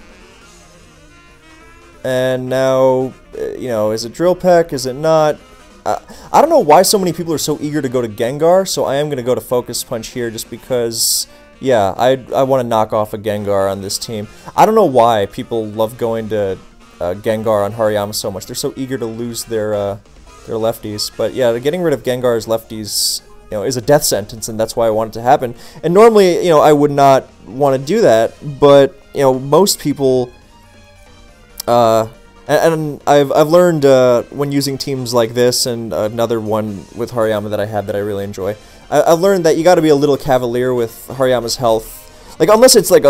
And now, you know, is it Drill Peck? Is it not? I don't know why so many people are so eager to go to Gengar, so I am going to go to Focus Punch here just because Yeah, I want to knock off a Gengar on this team. I don't know why people love going to Gengar on Hariyama so much. They're so eager to lose their lefties. But yeah, getting rid of Gengar's lefties, is a death sentence, and that's why I want it to happen. And normally, I would not want to do that, but most people, and I've learned when using teams like this and another one with Hariyama that I have that I really enjoy. I've learned that you got to be a little cavalier with Hariyama's health. Like, unless it's like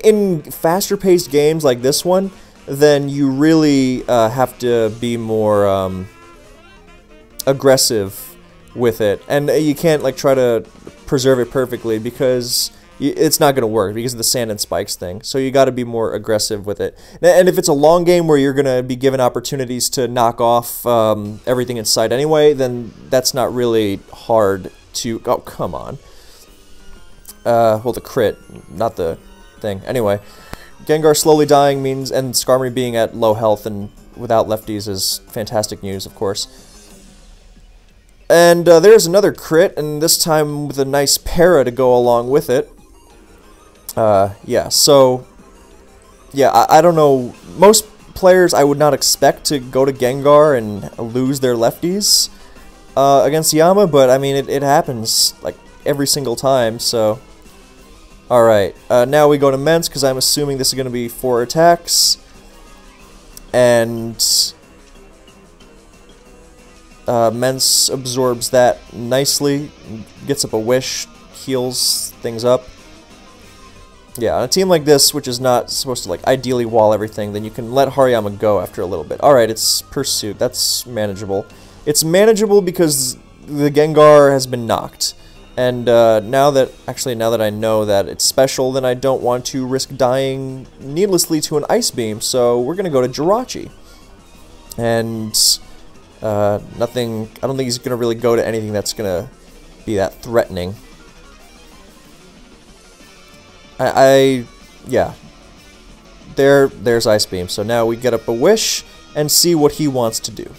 in faster-paced games like this one, then you really have to be more aggressive with it, and you can't like try to preserve it perfectly because it's not going to work because of the sand and spikes thing. So you got to be more aggressive with it. And if it's a long game where you're going to be given opportunities to knock off everything in sight anyway, then that's not really hard to... Oh, come on. Well, the crit, not the thing. Anyway, Gengar slowly dying means... And Skarmory being at low health and without lefties is fantastic news, of course. And there's another crit, and this time with a nice para to go along with it. Yeah, so... Yeah, I don't know. Most players I would not expect to go to Gengar and lose their lefties against Yama, but I mean, it happens like every single time, so... Alright, now we go to Mence, because I'm assuming this is going to be 4 attacks. And... Mence absorbs that nicely, gets up a wish, heals things up. Yeah, on a team like this, which is not supposed to like ideally wall everything, then you can let Hariyama go after a little bit. Alright, it's Pursuit, that's manageable. It's manageable because the Gengar has been knocked. And now that I know that it's special, then I don't want to risk dying needlessly to an Ice Beam, so we're gonna go to Jirachi. And... nothing, I don't think he's gonna really go to anything that's gonna be that threatening. Yeah. There's Ice Beam, so now we get up a wish and see what he wants to do.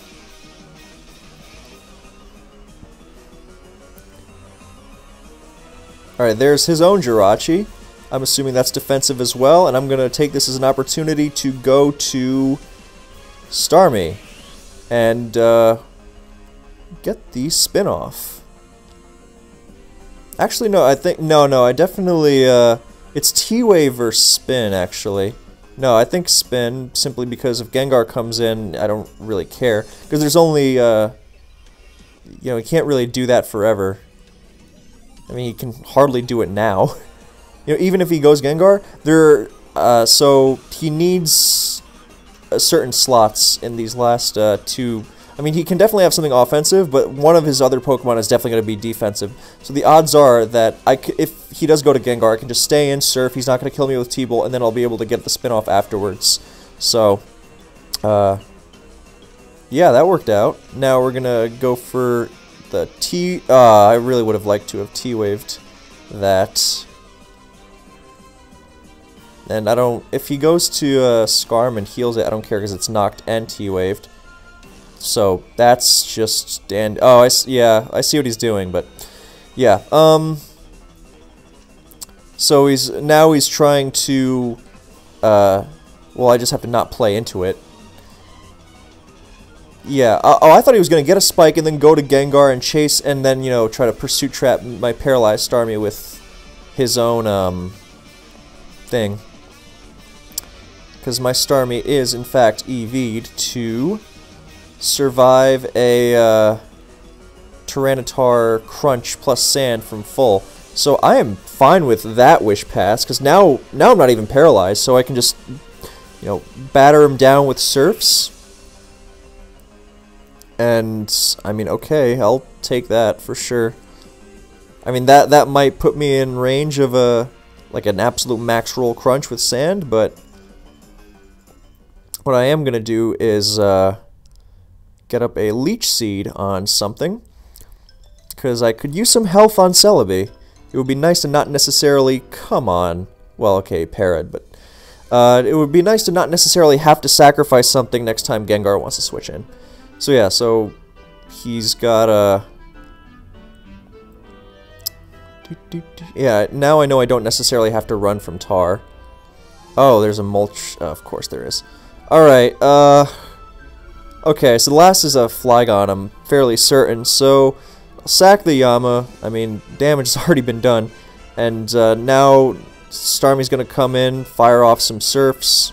Alright, there's his own Jirachi. I'm assuming that's defensive as well, and I'm gonna take this as an opportunity to go to Starmie. And, get the spin-off. Actually, no, I think... No, I definitely, it's T-Wave versus Spin, actually. No, I think Spin, simply because if Gengar comes in, I don't really care. Because there's only, you can't really do that forever. I mean, he can hardly do it now. Even if he goes Gengar, so he needs... certain slots in these last 2. I mean, he can definitely have something offensive, but one of his other Pokemon is definitely going to be defensive. So the odds are that if he does go to Gengar, I can just stay in, Surf, he's not going to kill me with T-Bolt, and then I'll be able to get the spin-off afterwards. So, yeah, that worked out. Now we're going to go for the I really would have liked to have T-Waved that. And I don't... If he goes to Skarm and heals it, I don't care because it's knocked and T-Waved. So, that's just... And, oh, I see what he's doing, but... Yeah, so now he's trying to... well, I just have to not play into it. Yeah, oh, I thought he was going to get a spike and then go to Gengar and chase, and then, try to Pursuit Trap my paralyzed Starmie with his own, thing. Because my Starmie is, in fact, EV'd to survive a Tyranitar Crunch plus Sand from full. So I am fine with that Wish Pass, because now I'm not even paralyzed, so I can just, batter him down with Surfs. And, I mean, okay, I'll take that for sure. I mean, that might put me in range of an absolute max roll Crunch with Sand, but... What I am going to do is get up a Leech Seed on something, because I could use some health on Celebi. It would be nice to not necessarily... Come on. Well, okay, Parrot, but... it would be nice to not necessarily have to sacrifice something next time Gengar wants to switch in. So yeah, so he's got a... Yeah, now I know I don't necessarily have to run from tar. Oh, there's a mulch. Of course there is. Alright, okay, so the last is a Flygon, I'm fairly certain. So, I'll sack the Yama. I mean, damage has already been done. And now Starmie's gonna come in, fire off some Surfs.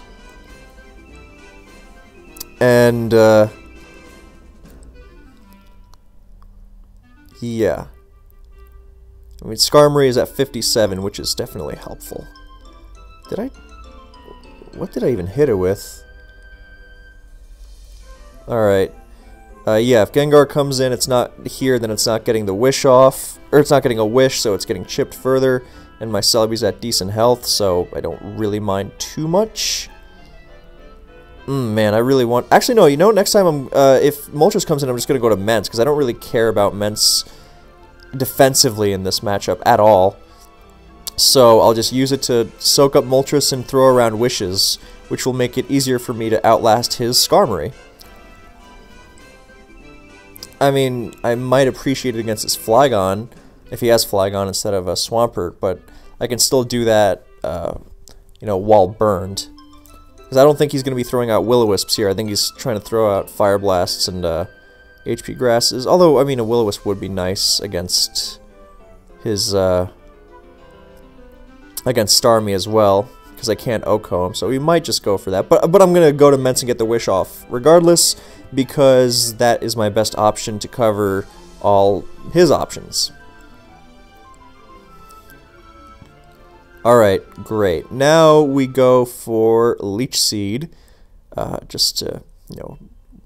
And, yeah. I mean, Skarmory is at 57, which is definitely helpful. What did I even hit it with? Alright. Yeah, if Gengar comes in, it's not here, then it's not getting the wish off. Or it's not getting a wish, so it's getting chipped further. And my Celebi's at decent health, so I don't really mind too much. Man, I really want... Actually, no, you know, next time if Moltres comes in, I'm just going to go to Mence, because I don't really care about Mence defensively in this matchup at all. So I'll just use it to soak up Moltres and throw around wishes, which will make it easier for me to outlast his Skarmory. I mean, I might appreciate it against his Flygon, if he has Flygon instead of a Swampert, but I can still do that, you know, while burned. Because I don't think he's going to be throwing out Will-O-Wisps here. I think he's trying to throw out Fire Blasts and HP Grasses. Although, I mean, a Will-O-Wisp would be nice against his, against Starmie as well, because I can't OHKO him, so we might just go for that. But I'm going to go to Mence and get the Wish off regardless, because that is my best option to cover all his options. Alright, great. Now we go for Leech Seed, just to, you know,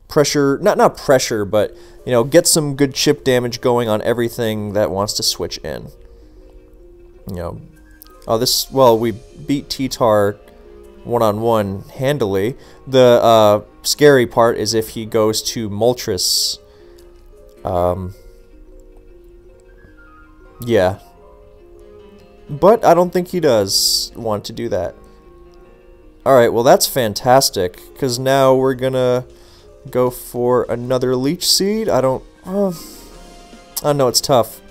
pressure, not pressure, but, you know, get some good chip damage going on everything that wants to switch in. You know, well, we beat T-Tar one-on-one handily. The scary part is if he goes to Moltres. Yeah. But I don't think he does want to do that. Alright, well that's fantastic, because now we're gonna go for another Leech Seed. I don't know, it's tough.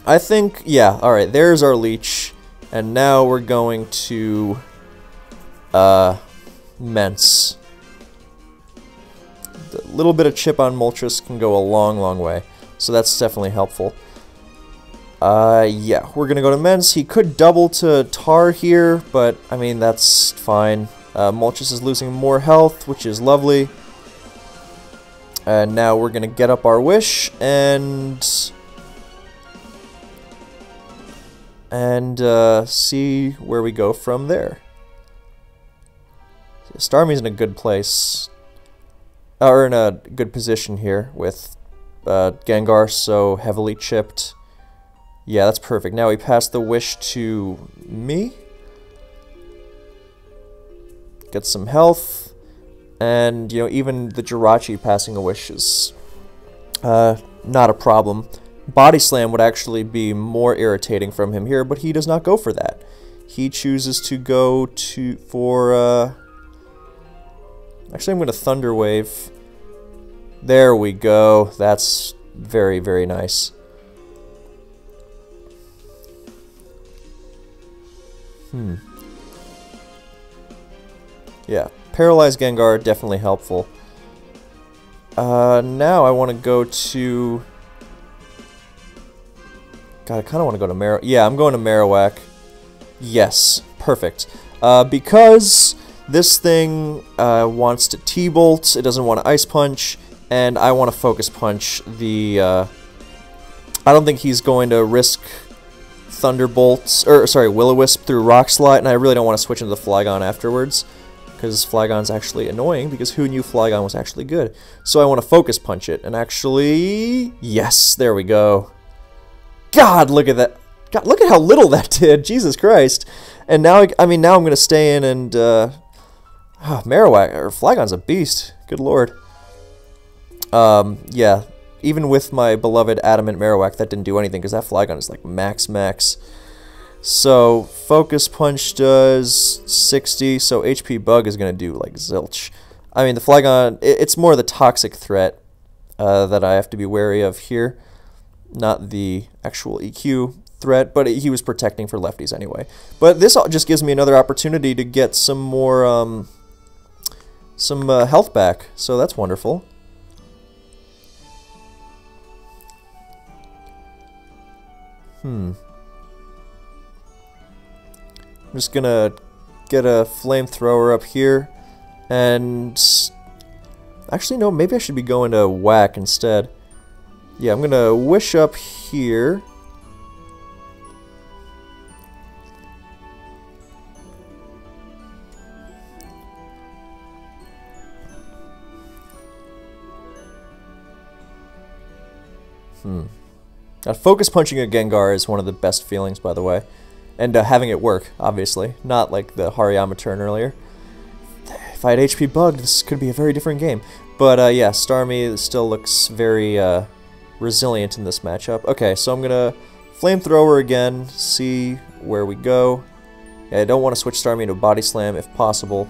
I think, yeah, alright, there's our Leech, and now we're going to, Mence. A little bit of chip on Moltres can go a long, long way, so that's definitely helpful. Yeah, we're gonna go to Mence. He could double to Tar here, but, I mean, that's fine. Moltres is losing more health, which is lovely. And now we're gonna get up our Wish, and see where we go from there. Starmie's in a good place, or in a good position here with Gengar so heavily chipped. Yeah, that's perfect. Now we pass the Wish to me. Get some health. And, you know, even the Jirachi passing a Wish is not a problem. Body Slam would actually be more irritating from him here, but he does not go for that. He chooses to go for actually, I'm going to Thunder Wave. There we go. That's very, very nice. Yeah, Paralyzed Gengar, definitely helpful. Now I want to go to... God, I kind of want to go to Marowak. Yeah, I'm going to Marowak. Yes, perfect. Because this thing wants to T-Bolt, it doesn't want to Ice Punch, and I want to Focus Punch the... I don't think he's going to risk Thunderbolts, or sorry, Will-O-Wisp through Rock Slide, and I really don't want to switch into the Flygon afterwards, because Flygon's actually annoying, because who knew Flygon was actually good? So I want to Focus Punch it, and actually, yes, there we go. God, look at that. God, look at how little that did, Jesus Christ. And now, I mean, now I'm going to stay in and, Marowak, or Flygon's a beast, good lord. Yeah. Even with my beloved Adamant Marowak, that didn't do anything, because that Flygon is like max. So, Focus Punch does 60, so HP Bug is going to do like zilch. I mean, the Flygon, it's more the toxic threat that I have to be wary of here. not the actual EQ threat, but he was protecting for lefties anyway. But this just gives me another opportunity to get some more health back, so that's wonderful. I'm just gonna get a flamethrower up here, and actually no, maybe I should be going to whack instead. Yeah, I'm gonna wish up here. Focus punching a Gengar is one of the best feelings, by the way. And having it work, obviously. Not like the Hariyama turn earlier. If I had HP bugged, this could be a very different game. But yeah, Starmie still looks very resilient in this matchup. Okay, so I'm gonna Flamethrower again, see where we go. Yeah, I don't want to switch Starmie into Body Slam if possible.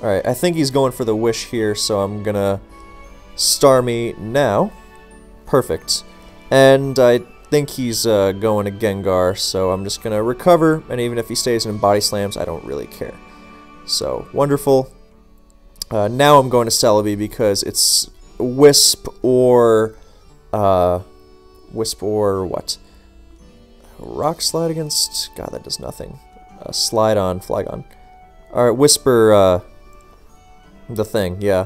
Alright, I think he's going for the Wish here, so I'm gonna Starmie now. Perfect. And I think he's going to Gengar, so I'm just gonna recover, and even if he stays in Body Slams, I don't really care. So, wonderful. Now I'm going to Celebi because it's Wisp or what? Rock Slide against... God, that does nothing. Slide on Flygon. Alright, Whisper, the thing, yeah.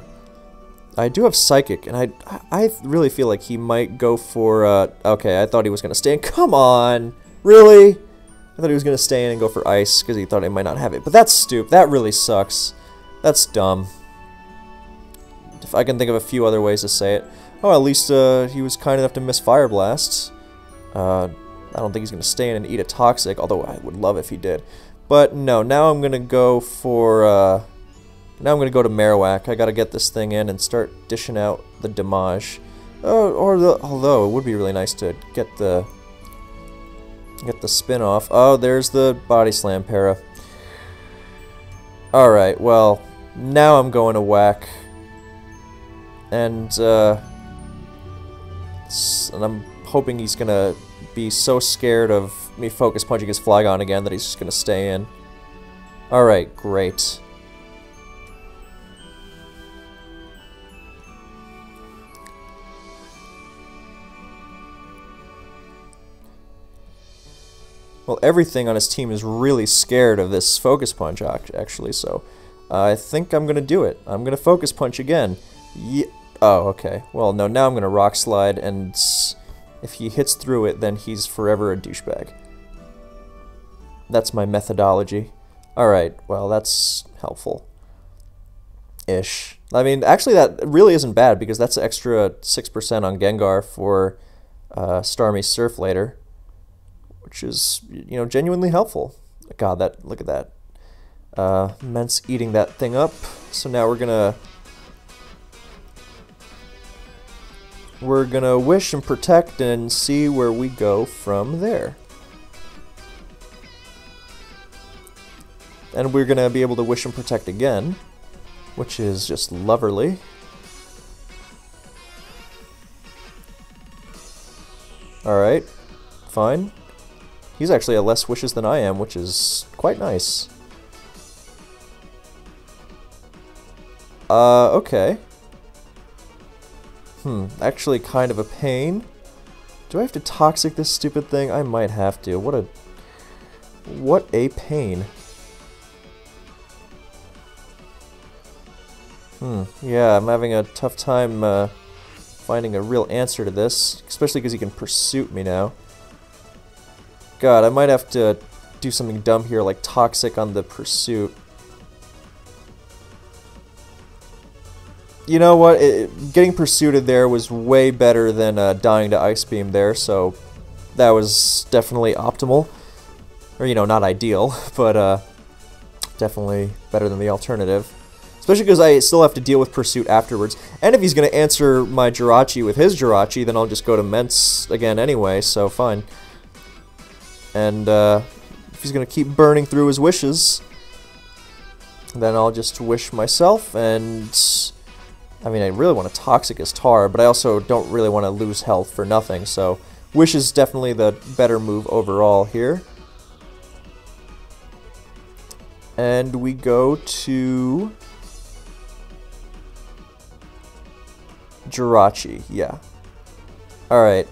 I do have Psychic, and I really feel like he might go for, okay, I thought he was going to stay in. Come on! Really? I thought he was going to stay in and go for Ice, because he thought he might not have it. But that's stupid. That really sucks. That's dumb. If I can think of a few other ways to say it. Oh, at least he was kind enough to miss Fire Blast. I don't think he's going to stay in and eat a Toxic, although I would love if he did. But no, now I'm going to go for... Now I'm going to go to Marowak. I got to get this thing in and start dishing out the damage. Although it would be really nice to get the spin off. Oh, there's the Body Slam para. Alright, well, now I'm going to whack. And I'm hoping he's going to be so scared of me focus punching his Flygon again that he's just going to stay in. Alright, great. Well, everything on his team is really scared of this Focus Punch, actually, so I think I'm going to do it. I'm going to Focus Punch again. Oh, okay. Well, no, now I'm going to Rock Slide, and if he hits through it, then he's forever a douchebag. That's my methodology. Alright, well, that's helpful. Ish. I mean, actually, that really isn't bad, because that's extra 6% on Gengar for Starmie Surf later. Which is, you know, genuinely helpful. God, look at that. Mence eating that thing up. So now we're gonna Wish and Protect and see where we go from there. And we're gonna be able to Wish and Protect again, which is just loverly. Alright, fine. He's actually at less wishes than I am, which is quite nice. Okay. Actually kind of a pain. Do I have to Toxic this stupid thing? I might have to. What a pain. Yeah, I'm having a tough time finding a real answer to this, especially because he can Pursuit me now. God, I might have to do something dumb here, like Toxic on the Pursuit. You know what? Getting Pursuited there was way better than dying to Ice Beam there, so that was definitely optimal. Or, you know, not ideal, but definitely better than the alternative. Especially because I still have to deal with Pursuit afterwards. And if he's going to answer my Jirachi with his Jirachi, then I'll just go to Mence again anyway, so fine. And if he's going to keep burning through his wishes, then I'll just wish myself, and I mean, I really want to Toxic his Tar, but I also don't really want to lose health for nothing, so Wish is definitely the better move overall here. And we go to Jirachi, yeah. Alright,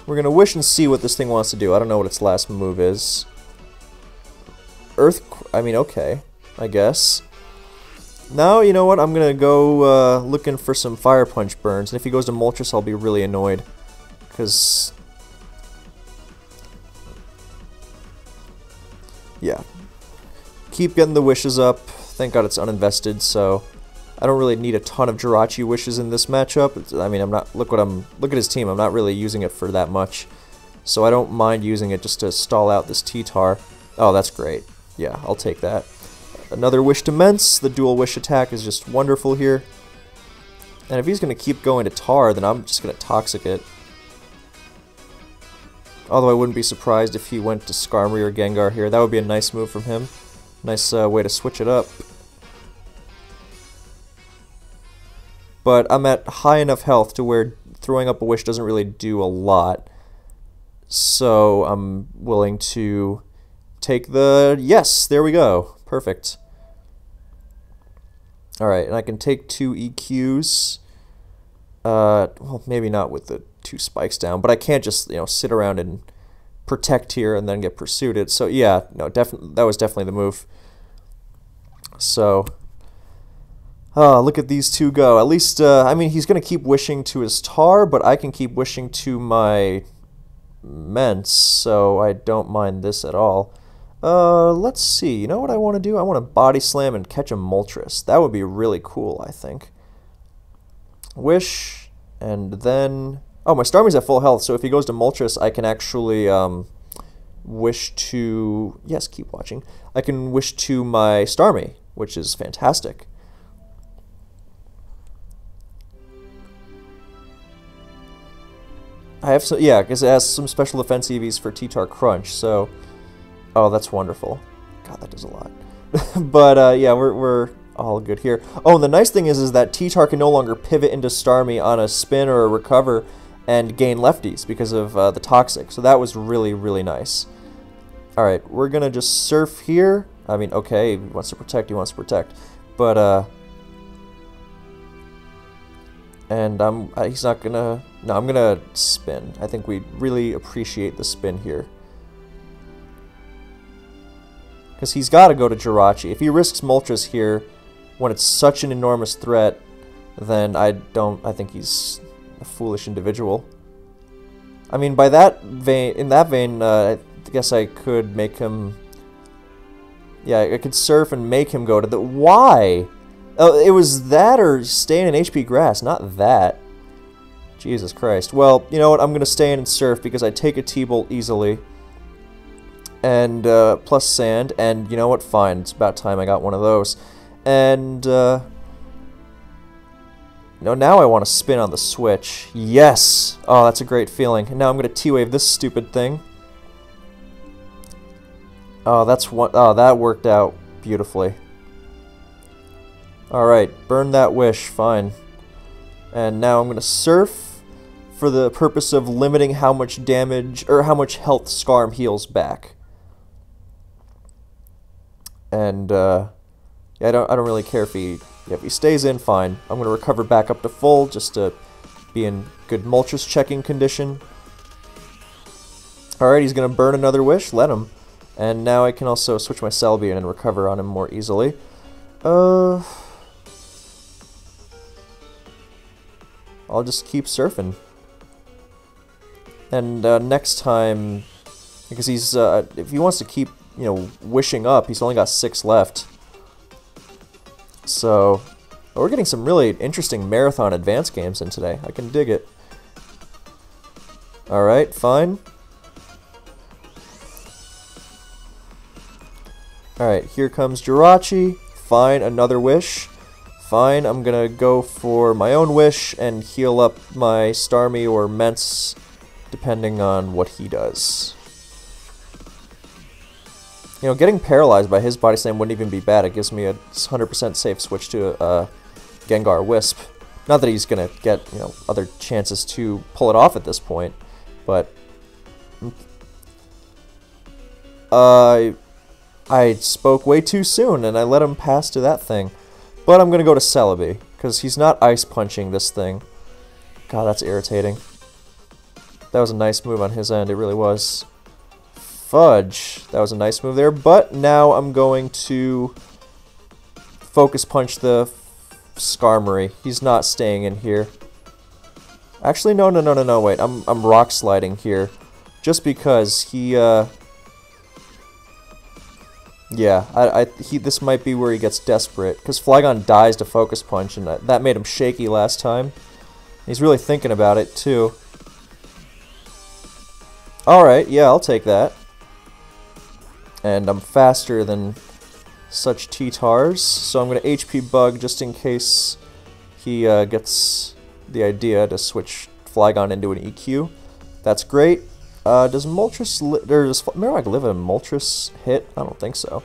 We're gonna Wish and see what this thing wants to do. I don't know what its last move is. I mean, okay, I guess. Now, you know what? I'm gonna go looking for some Fire Punch burns, and if he goes to Moltres, I'll be really annoyed. Because... yeah. Keep getting the wishes up. Thank God it's uninvested, so... I don't really need a ton of Jirachi wishes in this matchup. I mean, I'm not... Look at his team. I'm not really using it for that much. So I don't mind using it just to stall out this T-Tar. Oh, that's great. Yeah, I'll take that. Another Wish to Mence. The dual Wish attack is just wonderful here. And if he's going to keep going to Tar, then I'm just going to Toxic it. Although I wouldn't be surprised if he went to Skarmory or Gengar here. That would be a nice move from him. Nice way to switch it up. But I'm at high enough health to where throwing up a Wish doesn't really do a lot. So I'm willing to take the... Yes, there we go. Perfect. Alright, and I can take 2 EQs. Well, maybe not with the 2 spikes down, but I can't just, you know, sit around and protect here and then get pursued. So yeah, no, that was definitely the move. So... oh, look at these two go. At least, I mean, he's going to keep wishing to his Tar, but I can keep wishing to my Mence, so I don't mind this at all. Let's see. You know what I want to do? I want to Body Slam and catch a Moltres. That would be really cool, I think. Wish, and then... oh, my Starmie's at full health, so if he goes to Moltres, I can actually wish to... yes, keep watching. I can wish to my Starmie, which is fantastic. I have some, yeah, because it has some special defense EVs for T-Tar Crunch, so... oh, that's wonderful. God, that does a lot. But, yeah, we're all good here. Oh, and the nice thing is that T-Tar can no longer pivot into Starmie on a spin or a recover and gain lefties because of the Toxic, so that was really, really nice. Alright, we're gonna just Surf here. I mean, okay, he wants to protect, but, and he's not gonna... no, I'm gonna spin. I think we really appreciate the spin here. Because he's got to go to Jirachi. If he risks Moltres here, when it's such an enormous threat, then I think he's a foolish individual. I mean, by that vein, in that vein, I guess I could make him... yeah, I could Surf and make him go to the... why? Oh, it was that or staying in HP Grass, not that. Jesus Christ. Well, you know what? I'm going to stay in and Surf because I take a T-Bolt easily. And, plus Sand. And, you know what? Fine. It's about time I got one of those. And, no, now I want to spin on the Switch. Yes! Oh, that's a great feeling. And now I'm going to T-Wave this stupid thing. Oh, that's one... oh, that worked out beautifully. Alright, burn that Wish, fine. And now I'm going to Surf for the purpose of limiting how much damage, or how much health Skarm heals back. And, yeah, I don't really care if he stays in, fine. I'm going to recover back up to full, just to be in good Moltres checking condition. Alright, he's going to burn another Wish, let him. And now I can also switch my Celebi and recover on him more easily. I'll just keep Surfing. And next time, because he's, if he wants to keep, you know, wishing up, he's only got 6 left. So, we're getting some really interesting Marathon Advance games in today. I can dig it. Alright, fine. Alright, here comes Jirachi. Fine, another Wish. Fine, I'm gonna go for my own Wish and heal up my Starmie or Mence, depending on what he does. You know, getting paralyzed by his body slam wouldn't even be bad. It gives me a 100% safe switch to Gengar Wisp. Not that he's going to get, you know, other chances to pull it off at this point, but I spoke way too soon and I let him pass to that thing. But I'm going to go to Celebi, because he's not ice punching this thing. God, that's irritating. That was a nice move on his end, it really was. Fudge. That was a nice move there, but now I'm going to Focus Punch the Skarmory. He's not staying in here. Actually, no, wait. I'm Rock Sliding here. Just because he, yeah, this might be where he gets desperate, because Flygon dies to Focus Punch, and that made him shaky last time. He's really thinking about it, too. Alright, yeah, I'll take that. And I'm faster than such T-Tars, so I'm going to HP Bug just in case he gets the idea to switch Flygon into an EQ. That's great. Does Moltres does Marowak live a Moltres hit? I don't think so.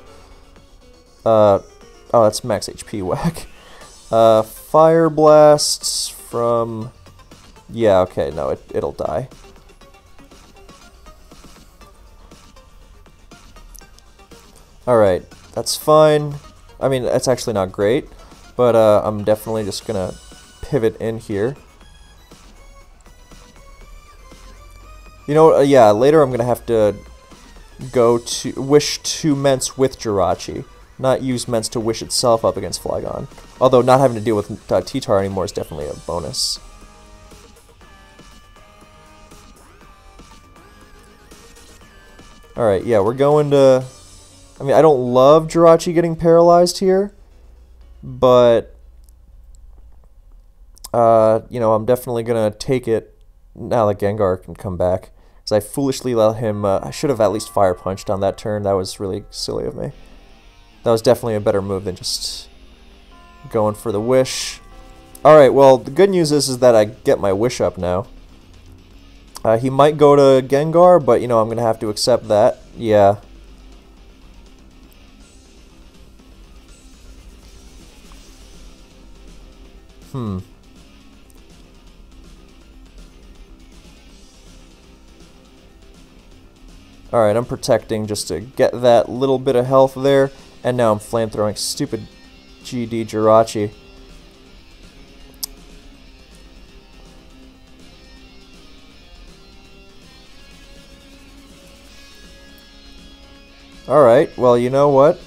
Oh, that's max HP whack. Fire Blasts from... Yeah, okay, no, it'll die. Alright, that's fine. I mean, that's actually not great, but I'm definitely just gonna pivot in here. You know, yeah, later I'm gonna have to go to Wish to Mence with Jirachi, not use Mence to Wish itself up against Flygon. Although not having to deal with T-Tar anymore is definitely a bonus. Alright, yeah, we're going to... I mean, I don't love Jirachi getting paralyzed here, but, you know, I'm definitely going to take it now that Gengar can come back. Because I foolishly let him, I should have at least Fire Punched on that turn. That was really silly of me. That was definitely a better move than just going for the Wish. Alright, well, the good news is that I get my Wish up now. He might go to Gengar, but, you know, I'm going to have to accept that. Yeah. Alright, I'm protecting just to get that little bit of health there, and now I'm flamethrowing stupid GD Jirachi. Alright, well, you know what?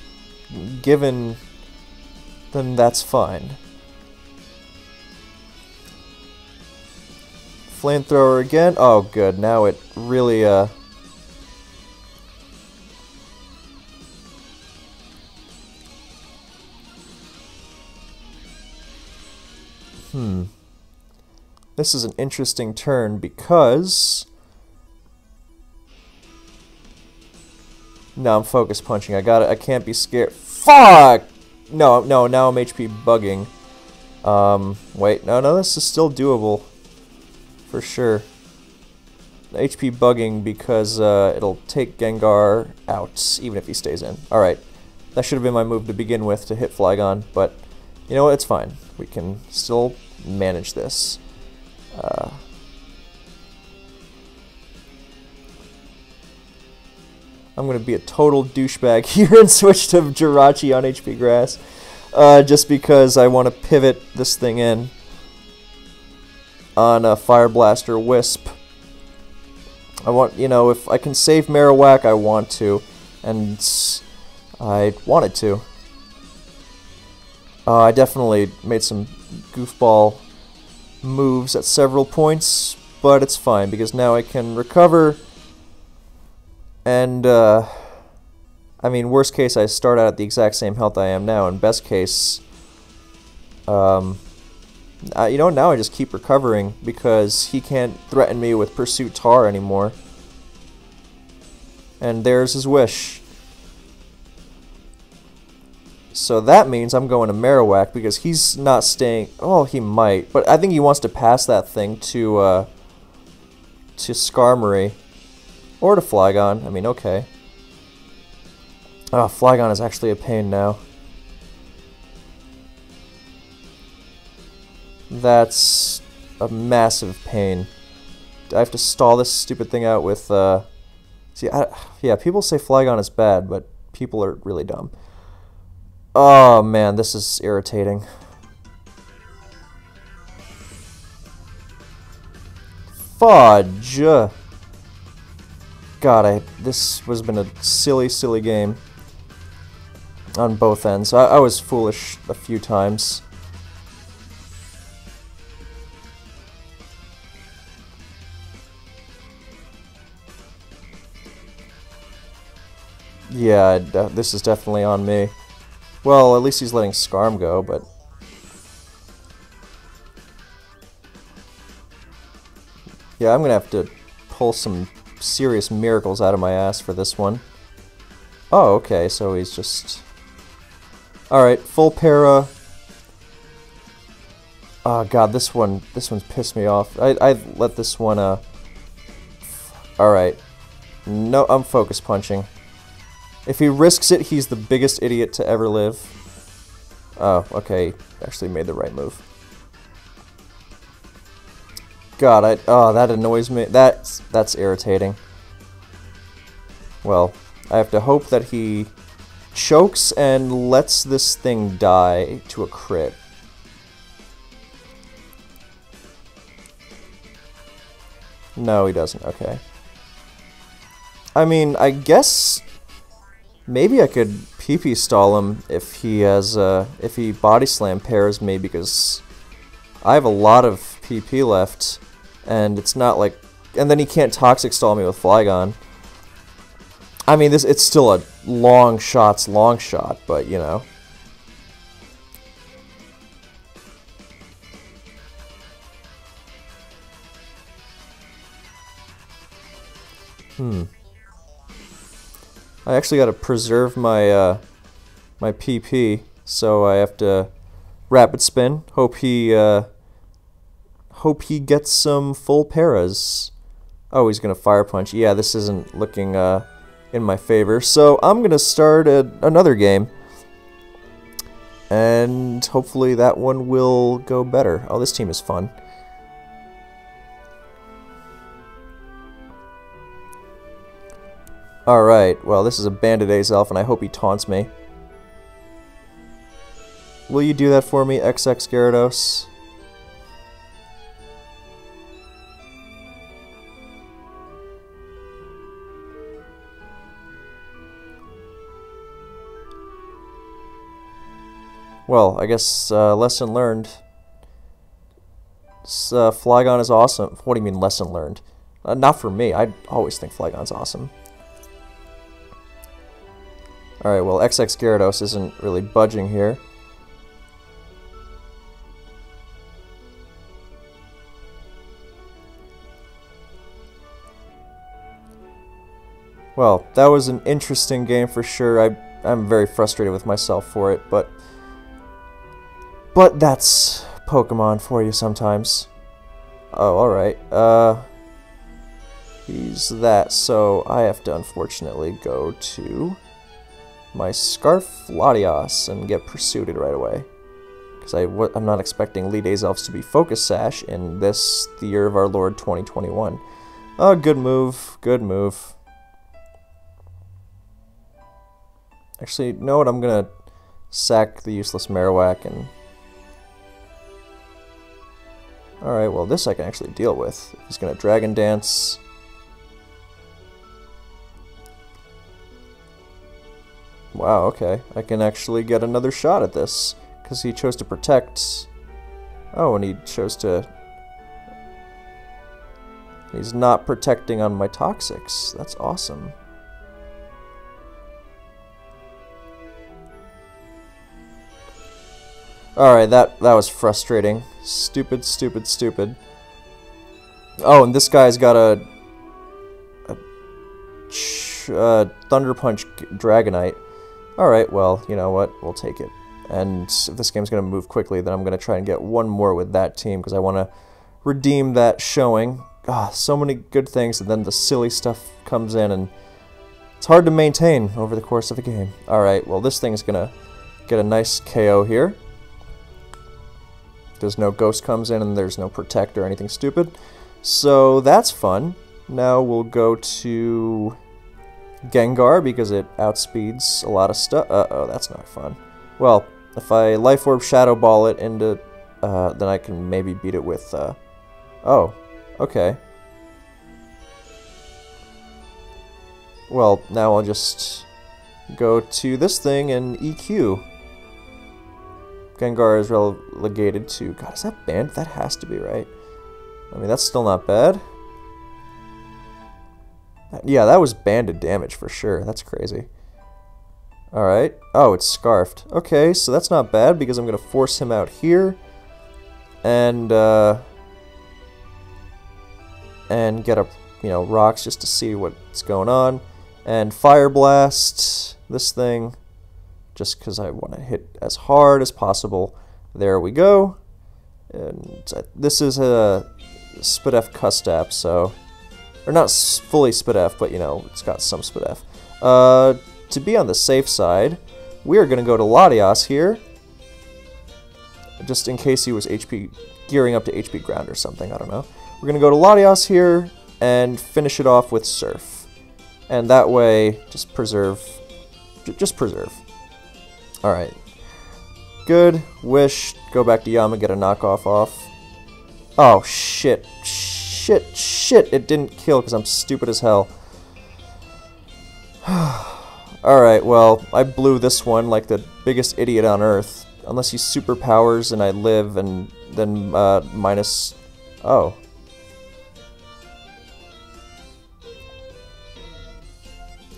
Given... then that's fine. Flamethrower again. Oh, good. Now it really, This is an interesting turn because... No, I'm focus punching. I can't be scared. Fuck! No, now I'm HP bugging. Wait. No, this is still doable. For sure. HP bugging because it'll take Gengar out, even if he stays in. Alright. That should have been my move to begin with, to hit Flygon, but you know what, it's fine. We can still manage this. I'm going to be a total douchebag here and switch to Jirachi on HP Grass, just because I want to pivot this thing in on a Fire Blast or Wisp. I want, you know, if I can save Marowak, I want to, and I wanted to. I definitely made some goofball moves at several points, but it's fine, because now I can recover, and, I mean, worst case, I start out at the exact same health I am now, and best case, you know, now I just keep recovering because he can't threaten me with Pursuit Tar anymore. And there's his Wish. So that means I'm going to Marowak because he's not staying... Oh, he might. But I think he wants to pass that thing to Skarmory. Or to Flygon. I mean, okay. Oh, Flygon is actually a pain now. That's a massive pain. I have to stall this stupid thing out with, yeah, people say Flygon is bad, but people are really dumb. Oh, man, this is irritating. Fudge! God, this has been a silly, silly game. On both ends. I was foolish a few times. Yeah, this is definitely on me. Well, at least he's letting Skarm go, but... Yeah, I'm gonna have to pull some serious miracles out of my ass for this one. Oh, okay, so he's just... Alright, full para. Oh god, this one's pissed me off. I let this one, Alright. No, I'm focus punching. If he risks it, he's the biggest idiot to ever live. Oh, okay, actually made the right move. God, oh, that annoys me. That's irritating. Well, I have to hope that he chokes and lets this thing die to a crit. No, he doesn't. Okay. I mean, I guess maybe I could PP stall him if he has if he body slam pairs me, because I have a lot of PP left, and it's not like, and then he can't toxic stall me with Flygon. I mean, it's still a long shot, but you know. I actually got to preserve my my PP, so I have to rapid spin. Hope he gets some full paras. Oh, he's gonna fire punch. Yeah, this isn't looking in my favor. So I'm gonna start another game, and hopefully that one will go better. Oh, this team is fun. Alright, well, this is a Bandit Azelf, and I hope he taunts me. Will you do that for me, XX Gyarados? Well, I guess lesson learned. Flygon is awesome. What do you mean lesson learned? Not for me. I always think Flygon's awesome. Alright, well, XX Gyarados isn't really budging here. Well, that was an interesting game for sure. I'm very frustrated with myself for it, but that's Pokemon for you sometimes. Oh, alright. He's that, so I have to unfortunately go to my Scarf Latios and get Pursuited right away. Because I'm not expecting Elite Azelfs to be Focus Sash in this, the year of our Lord 2021. Oh, good move. Good move. Actually, you know what? I'm gonna sack the useless Marowak and... Alright, well, this I can actually deal with. He's gonna Dragon Dance. Wow, okay. I can actually get another shot at this, because he chose to protect. Oh, and he chose to... He's not protecting on my Toxics. That's awesome. Alright, that was frustrating. Stupid, stupid, stupid. Oh, and this guy's got a Thunder Punch Dragonite. Alright, well, you know what? We'll take it. And if this game's going to move quickly, then I'm going to try and get one more with that team, because I want to redeem that showing. Ah, so many good things, and then the silly stuff comes in, and It's hard to maintain over the course of a game. Alright, well this thing's gonna get a nice KO here. There's no ghost comes in and there's no protect or anything stupid. So that's fun. Now we'll go to Gengar because it outspeeds a lot of stuff. Uh-oh, that's not fun. Well, if I Life Orb Shadow Ball it into... then I can maybe beat it with... Oh, okay. Well, now I'll just go to this thing and EQ. Gengar is relegated to... God, is that banned? That has to be, right? I mean, that's still not bad. Yeah, that was banded damage for sure. That's crazy. Alright. Oh, it's Scarfed. Okay, so that's not bad because I'm going to force him out here. And get up, you know, rocks just to see what's going on. And Fire Blast this thing just because I want to hit as hard as possible. There we go. And this is a Spidef Custap, so... Or not fully Spidef, but, you know, it's got some Spidef. To be on the safe side, we are going to go to Latias here. Just in case he was gearing up to HP Ground or something, I don't know. We're going to go to Latias here and finish it off with Surf. And that way, just preserve. Just preserve. Alright. Good. Wish. Go back to Yama, get a knockoff off. Oh, shit. Shit. It didn't kill because I'm stupid as hell. Alright, well, I blew this one like the biggest idiot on Earth. Unless he superpowers and I live and then minus... Oh.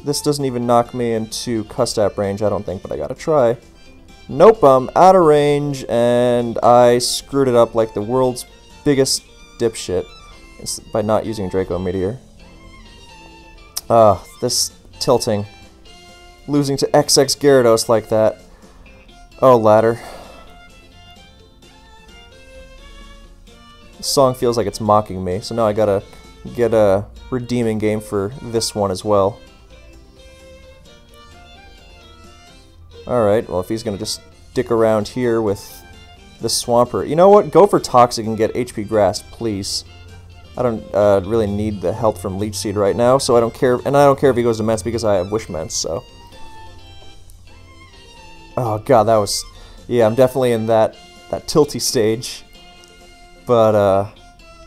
This doesn't even knock me into Custap range, I don't think, but I gotta try. Nope, I'm out of range, and I screwed it up like the world's biggest dipshit by not using Draco Meteor. This tilting. Losing to XX Gyarados like that. Oh, ladder. This song feels like it's mocking me, so now I gotta get a redeeming game for this one as well. Alright, well if he's gonna just dick around here with the Swampert. You know what? Go for Toxic and get HP Grass, please. I don't really need the health from Leech Seed right now, so I don't care. And I don't care if he goes to Mence because I have Wish Mence, so... Oh god, that was... Yeah, I'm definitely in that tilty stage. But,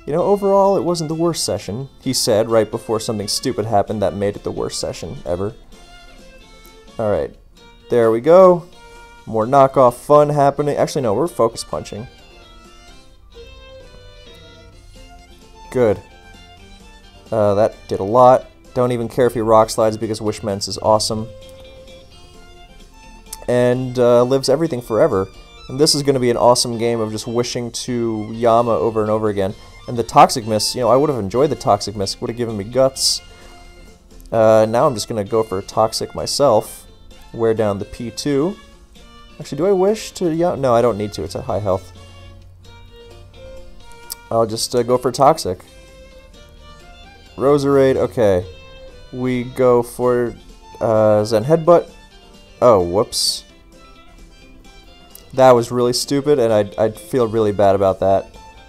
you know, overall, it wasn't the worst session. He said right before something stupid happened that made it the worst session ever. Alright. There we go. More knockoff fun happening. Actually, no, we're focus punching. Good. That did a lot. Don't even care if he rock slides because Wish Mence is awesome. And lives everything forever. And this is going to be an awesome game of just wishing to Yama over and over again. And the Toxic Miss, you know, I would have enjoyed the Toxic Miss. Would have given me guts. Now I'm just going to go for Toxic myself. Wear down the P2. Actually, do I wish to... Yeah, no, I don't need to. It's at high health. I'll just go for Toxic. Roserade, okay. We go for Zen Headbutt. Oh, whoops. That was really stupid, and I'd feel really bad about that.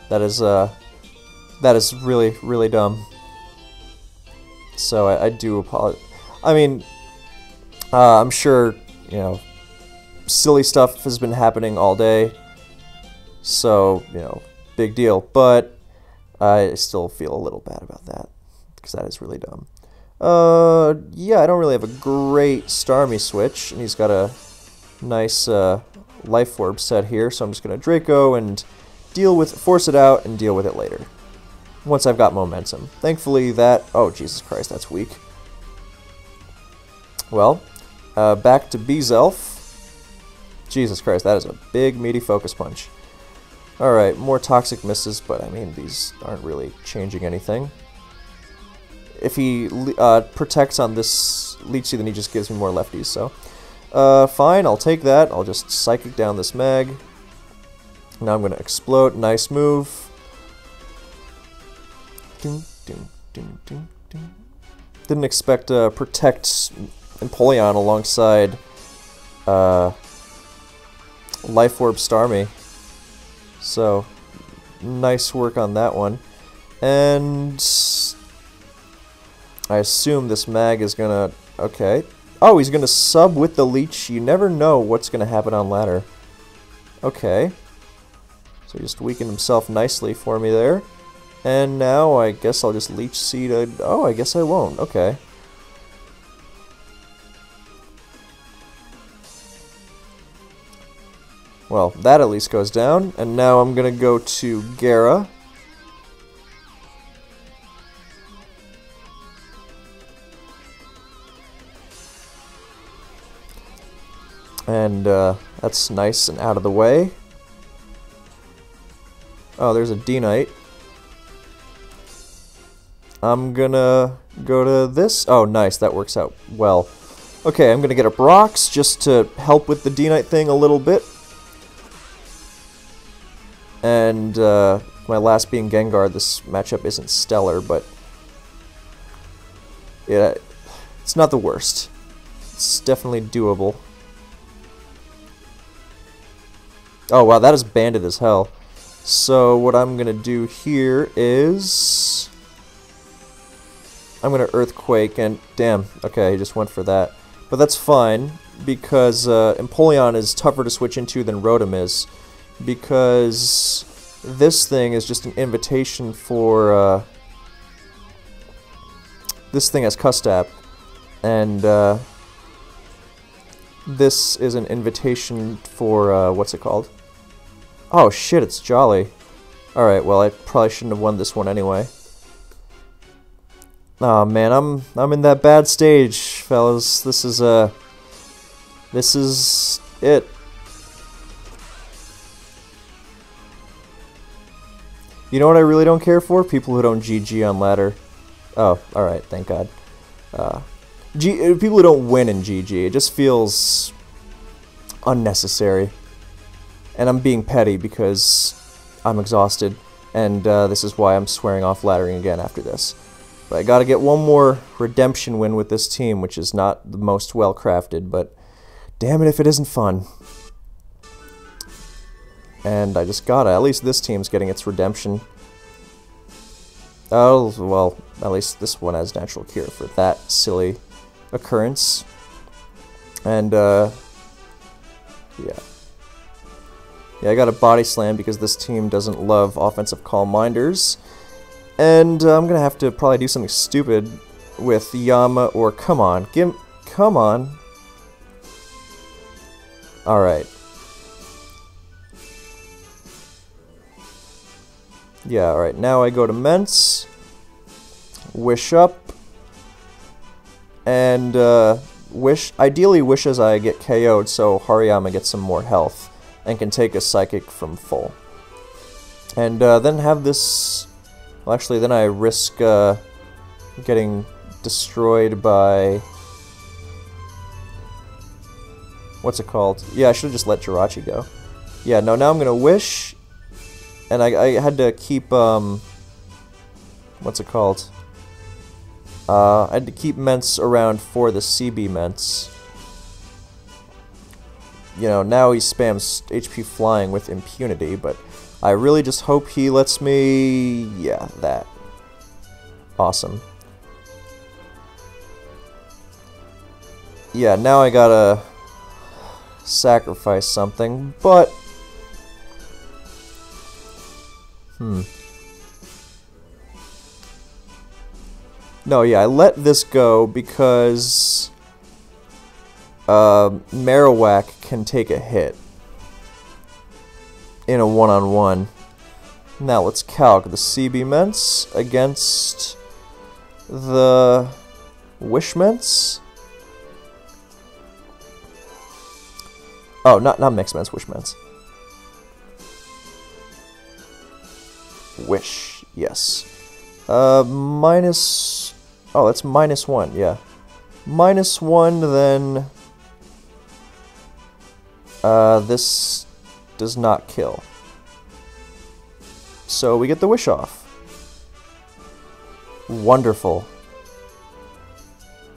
That is really, really dumb. So I do apologize. I mean... I'm sure, you know, silly stuff has been happening all day, so, you know, big deal, but I still feel a little bad about that, because that is really dumb. Yeah, I don't really have a great Starmie switch, and he's got a nice Life Orb set here, so I'm just going to Draco and force it out and deal with it later, once I've got momentum. Thankfully that... Oh, Jesus Christ, that's weak. Well... back to Bezelf. Jesus Christ, that is a big, meaty focus punch. Alright, more Toxic Misses, but I mean, these aren't really changing anything. If he protects on this Leech Seed, then he just gives me more lefties, so... fine, I'll take that. I'll just Psychic down this Mag. Now I'm going to Explode. Nice move. Ding, ding, ding, ding, ding. Didn't expect to protect Empoleon alongside Life Orb Starmie. So, nice work on that one. And I assume this mag is gonna... Okay. Oh, he's gonna sub with the leech. You never know what's gonna happen on ladder. Okay. So he just weakened himself nicely for me there. And now I guess I'll just Leech Seed. Oh, I guess I won't. Okay. Well, that at least goes down. And now I'm gonna go to Gera. And that's nice and out of the way. Oh, there's a D-Knight. I'm gonna go to this. Oh, nice. That works out well. Okay, I'm gonna get a Brox just to help with the D-Knight thing a little bit. And my last being Gengar, this matchup isn't stellar, but yeah, it's not the worst. It's definitely doable. Oh wow, that is banded as hell. So what I'm gonna do here is I'm gonna Earthquake, and damn, okay, he just went for that. But that's fine, because Empoleon is tougher to switch into than Rotom is, because this thing is just an invitation for, this thing has Custap, and this is an invitation for, what's it called? Oh shit, it's Jolly. Alright, well I probably shouldn't have won this one anyway. Oh man, I'm in that bad stage, fellas. This is it. You know what I really don't care for? People who don't GG on ladder. Oh, alright, thank God. People who don't win in GG, it just feels unnecessary. And I'm being petty because I'm exhausted, and this is why I'm swearing off laddering again after this. But I gotta get one more redemption win with this team, which is not the most well-crafted, but damn it if it isn't fun. And I just gotta, at least this team's getting its redemption. Oh, well, at least this one has Natural Cure for that silly occurrence. And, yeah. Yeah, I got a Body Slam because this team doesn't love offensive Calm Minders. And I'm gonna have to probably do something stupid with Yama or come on. Come on. Alright. Yeah, alright. Now I go to Mence. Wish up. And ideally wish as I get KO'd so Hariyama gets some more health and can take a Psychic from full. And then have this... Well, actually, then I risk getting destroyed by... What's it called? Yeah, I should have just let Jirachi go. Yeah, no, now I'm gonna Wish, and I had to keep, what's it called? I had to keep Mence around for the CB Mence. You know, now he spams HP Flying with impunity, but I really just hope he lets me... Yeah, that. Awesome. Yeah, now I gotta sacrifice something, but... No, yeah, I let this go because... Marowak can take a hit in a one-on-one. Now let's calc the CB Mence against the Wish Mence. Oh, not Mix Mence, Wish Mence. Wish, yes. Minus... Oh, that's -1, yeah. -1, then... this does not kill. So we get the Wish off. Wonderful.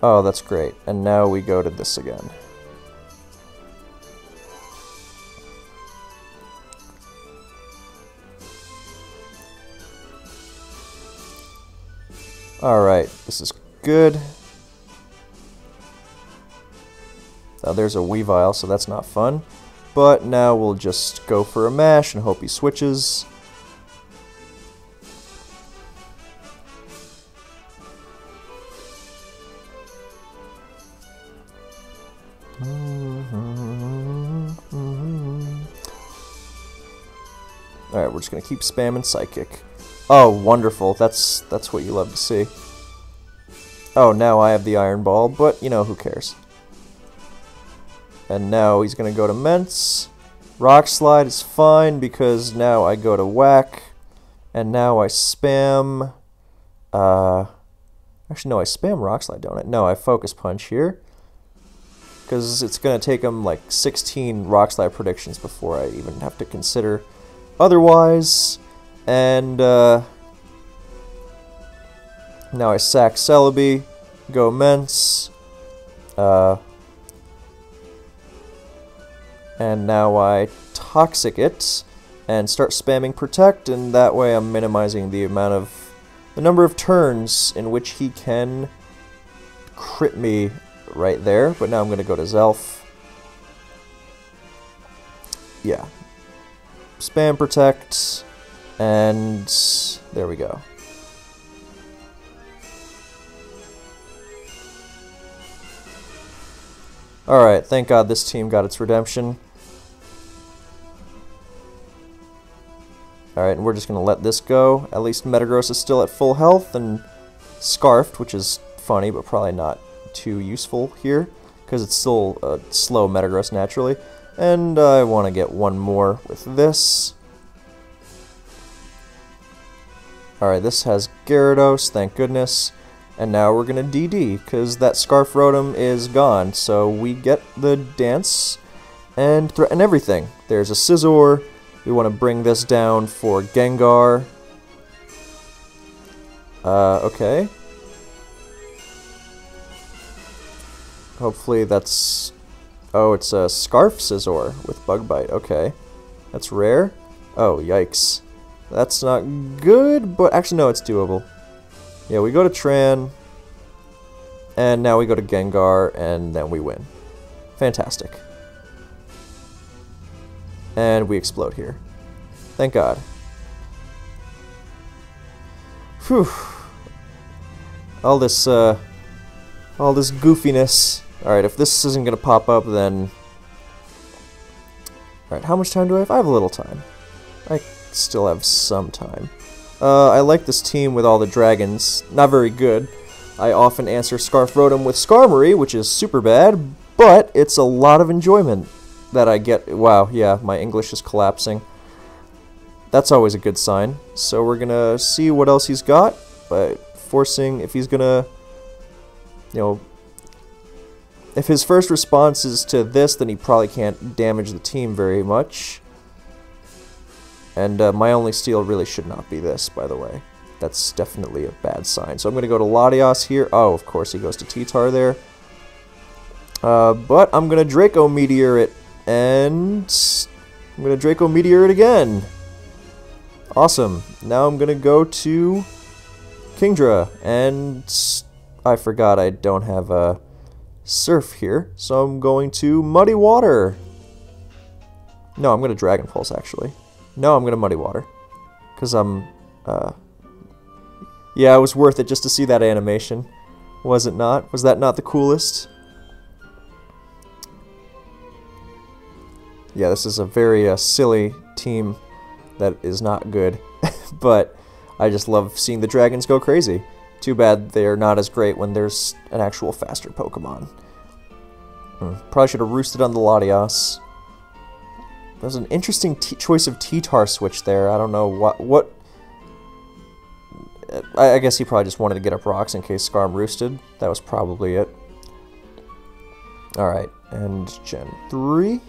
Oh, that's great. And now we go to this again. Alright, this is good. Now there's a Weavile, so that's not fun. But now we'll just go for a mash and hope he switches. Alright, we're just gonna keep spamming Psychic. Oh, wonderful. That's what you love to see. Oh, now I have the Iron Ball, but, you know, who cares. And now he's gonna go to Mence. Rock Slide is fine, because now I go to Whack. And now I spam... Actually, no, I spam Rock Slide, don't I? No, I Focus Punch here. Because it's gonna take him, like, 16 Rock Slide predictions before I even have to consider otherwise. And, now I sack Celebi, go Mence, and now I Toxic it, and start spamming Protect, and that way I'm minimizing the number of turns in which he can crit me right there. But now I'm going to go to Zelf. Yeah. Spam Protect, and there we go. Alright, thank God this team got its redemption. Alright, and we're just going to let this go. At least Metagross is still at full health, and Scarfed, which is funny, but probably not too useful here, because it's still a slow Metagross naturally. And I want to get one more with this. Alright, this has Gyarados, thank goodness. And now we're going to DD, because that Scarf Rotom is gone. So we get the dance and threaten everything. There's a Scizor. We want to bring this down for Gengar. Okay. Hopefully that's... Oh, it's a Scarf Scizor with Bug Bite. Okay. That's rare. Oh, yikes. That's not good, but actually no, it's doable. Yeah, we go to Tran, and now we go to Gengar, and then we win. Fantastic. And we explode here. Thank God. Whew. All this goofiness. Alright, if this isn't gonna pop up, then... Alright, how much time do I have? I have a little time. I still have some time. I like this team with all the dragons. Not very good. I often answer Scarf Rotom with Skarmory, which is super bad, but it's a lot of enjoyment that I get. Wow, yeah, my English is collapsing. That's always a good sign. So we're gonna see what else he's got, but forcing, if he's gonna, you know, if his first response is to this, then he probably can't damage the team very much. And my only steal really should not be this, by the way. That's definitely a bad sign. So I'm going to go to Latios here. Oh, of course he goes to T-Tar there. But I'm going to Draco Meteor it. And I'm going to Draco Meteor it again. Awesome. Now I'm going to go to Kingdra. And I forgot I don't have a Surf here. So I'm going to Muddy Water. No, I'm going to Dragon Pulse, actually. No, I'm going to Muddy Water. Because I'm, yeah, it was worth it just to see that animation. Was it not? Was that not the coolest? Yeah, this is a very silly team that is not good. But I just love seeing the dragons go crazy. Too bad they're not as great when there's an actual faster Pokemon. Probably should have roosted on the Latios. There's an interesting choice of T-Tar switch there. I don't know what... I guess he probably just wanted to get up rocks in case Skarm roosted. That was probably it. Alright, and Gen 3.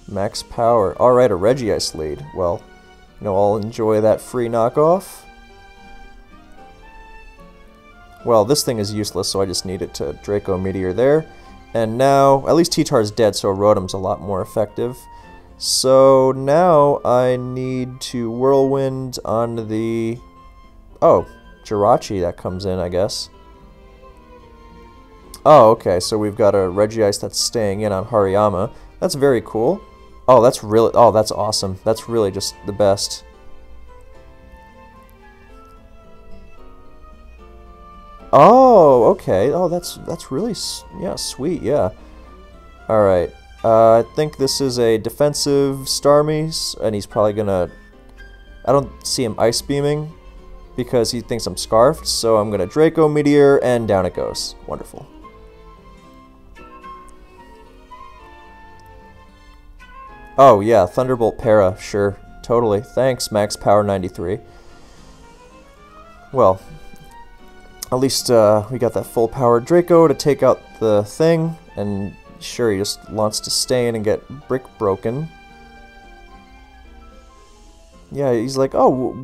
Max power. Alright, a Regice lead. Well, you know, I'll enjoy that free knockoff. Well, this thing is useless, so I just need it to Draco Meteor there. And now, at least T-Tar's dead, so Rotom's a lot more effective. So now I need to Whirlwind on the... Oh, Jirachi that comes in, I guess. Oh, okay, so we've got a Regice that's staying in on Hariyama. That's very cool. Oh, that's really... Oh, that's awesome. That's really just the best. Oh, okay. Oh, that's really... Yeah, sweet, yeah. Alright. I think this is a defensive Starmie, and he's probably gonna... I don't see him Ice Beaming, because he thinks I'm Scarfed, so I'm gonna Draco Meteor, and down it goes. Wonderful. Oh, yeah, Thunderbolt Para, sure. Totally. Thanks, Max Power 93. Well, at least we got that full-powered Draco to take out the thing, and sure, he just wants to stay in and get brick broken. Yeah, he's like, oh,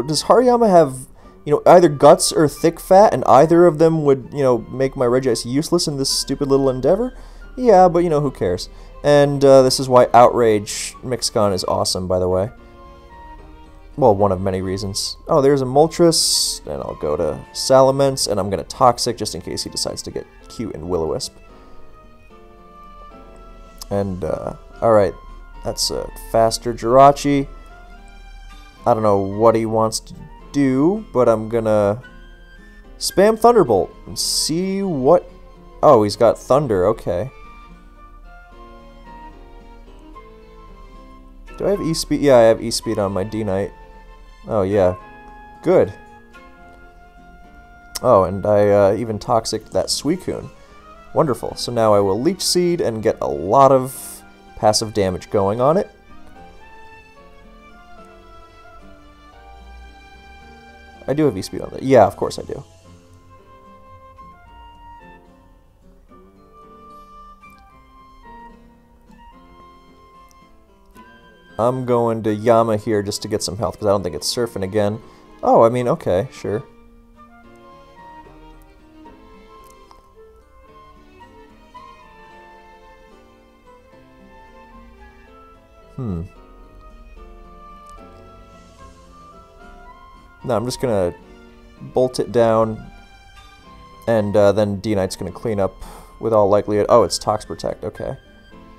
does Hariyama have, you know, either guts or thick fat, and either of them would, you know, make my Regice useless in this stupid little endeavor? Yeah, but, you know, who cares? And this is why Outrage Mixcon is awesome, by the way. Well, one of many reasons. Oh, there's a Moltres, and I'll go to Salamence, and I'm going to Toxic just in case he decides to get cute and Will-O-Wisp. And, alright, that's a faster Jirachi. I don't know what he wants to do, but I'm gonna spam Thunderbolt and see what... Oh, he's got Thunder, okay. Do I have E-Speed? Yeah, I have E-Speed on my D-Knight. Oh, yeah. Good. Oh, and I even Toxic'd that Suicune. Wonderful. So now I will Leech Seed and get a lot of passive damage going on it. I do have E-Speed on that. Yeah, of course I do. I'm going to Yama here just to get some health, because I don't think it's surfing again. Oh, I mean, okay, sure. No, I'm just gonna bolt it down, and then D-Knight's gonna clean up with all likelihood. Oh, it's Tox Protect, okay.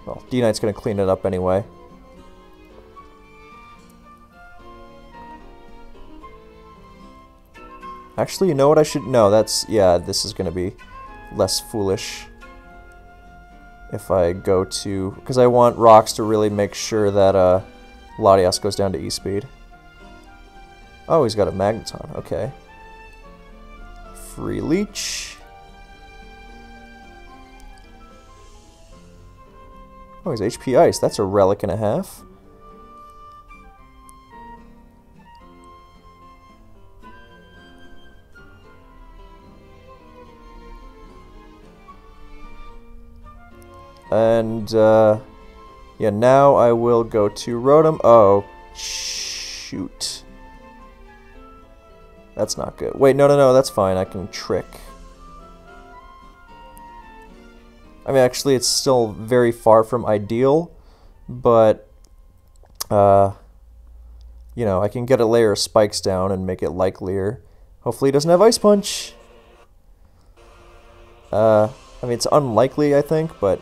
Well, D-Knight's gonna clean it up anyway. Actually, you know what I should... No, that's... Yeah, this is gonna be less foolish if I go to... Because I want Rocks to really make sure that Latias goes down to E-Speed. Oh, he's got a Magneton. Okay. Free Leech. Oh, he's HP Ice. That's a relic and a half. And, yeah, now I will go to Rotom. Oh, shoot. That's not good. Wait, no, that's fine. I can Trick. I mean, actually, it's still very far from ideal, but, you know, I can get a layer of spikes down and make it likelier. Hopefully he doesn't have Ice Punch. I mean, it's unlikely, I think, but...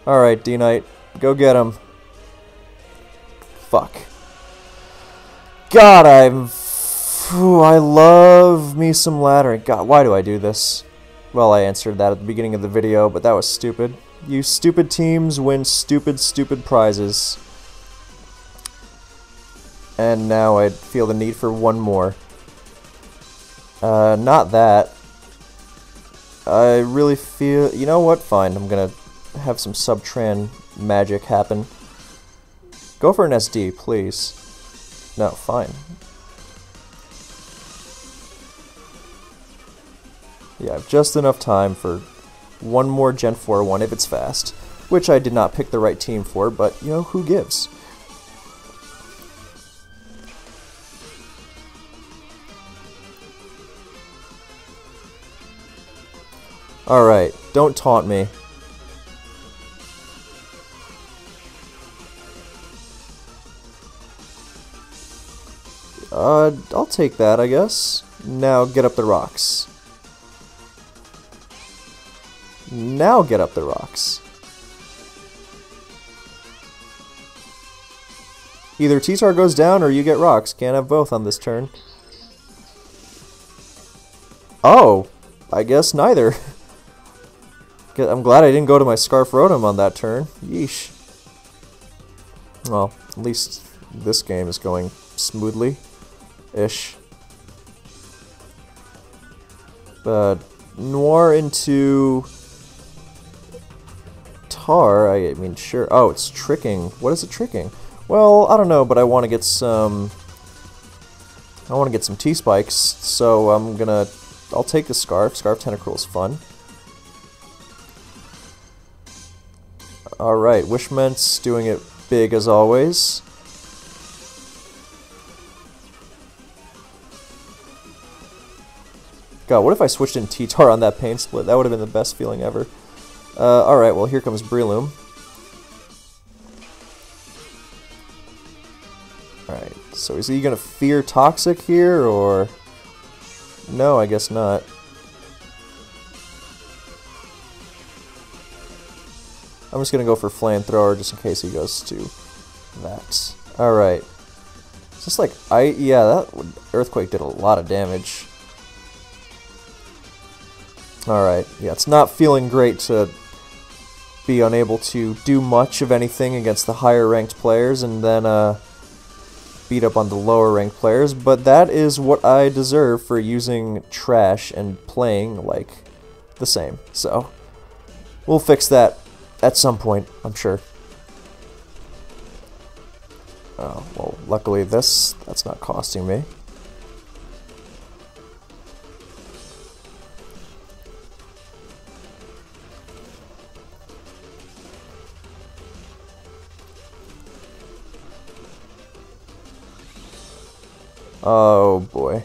Alright, D-Knight. Go get him. Fuck. God, I love me some laddering. God, why do I do this? Well, I answered that at the beginning of the video, but that was stupid. You stupid teams win stupid, stupid prizes. And now I feel the need for one more. Not that. I really feel... You know what? Fine, I'm gonna have some Subtran magic happen. Go for an SD, please. No, fine. Yeah, I have just enough time for one more Gen 4 one if it's fast, which I did not pick the right team for, but, you know, who gives? Alright, don't taunt me. I'll take that, I guess. Now get up the rocks. Now get up the rocks. Either T-Tar goes down or you get rocks. Can't have both on this turn. Oh, I guess neither. I'm glad I didn't go to my Scarf Rotom on that turn. Yeesh. Well, at least this game is going smoothly-ish. Noir into Tar, I mean, sure. Oh, it's tricking. What is it tricking? Well, I don't know, but I want to get some... T-Spikes, so I'll take the Scarf. Scarf Tentacruel is fun. Alright, Wishment's doing it big as always. God, what if I switched in T-Tar on that Pain Split? That would have been the best feeling ever. Alright, well, here comes Breloom. Alright, so is he gonna fear Toxic here, or... No, I guess not. I'm just gonna go for Flamethrower just in case he goes to that. Alright. It's just like, yeah, that Earthquake did a lot of damage. Alright, yeah, it's not feeling great to be unable to do much of anything against the higher ranked players and then beat up on the lower ranked players, but that is what I deserve for using trash and playing like the same. So, we'll fix that at some point, I'm sure. Oh, well, luckily that's not costing me. Oh boy.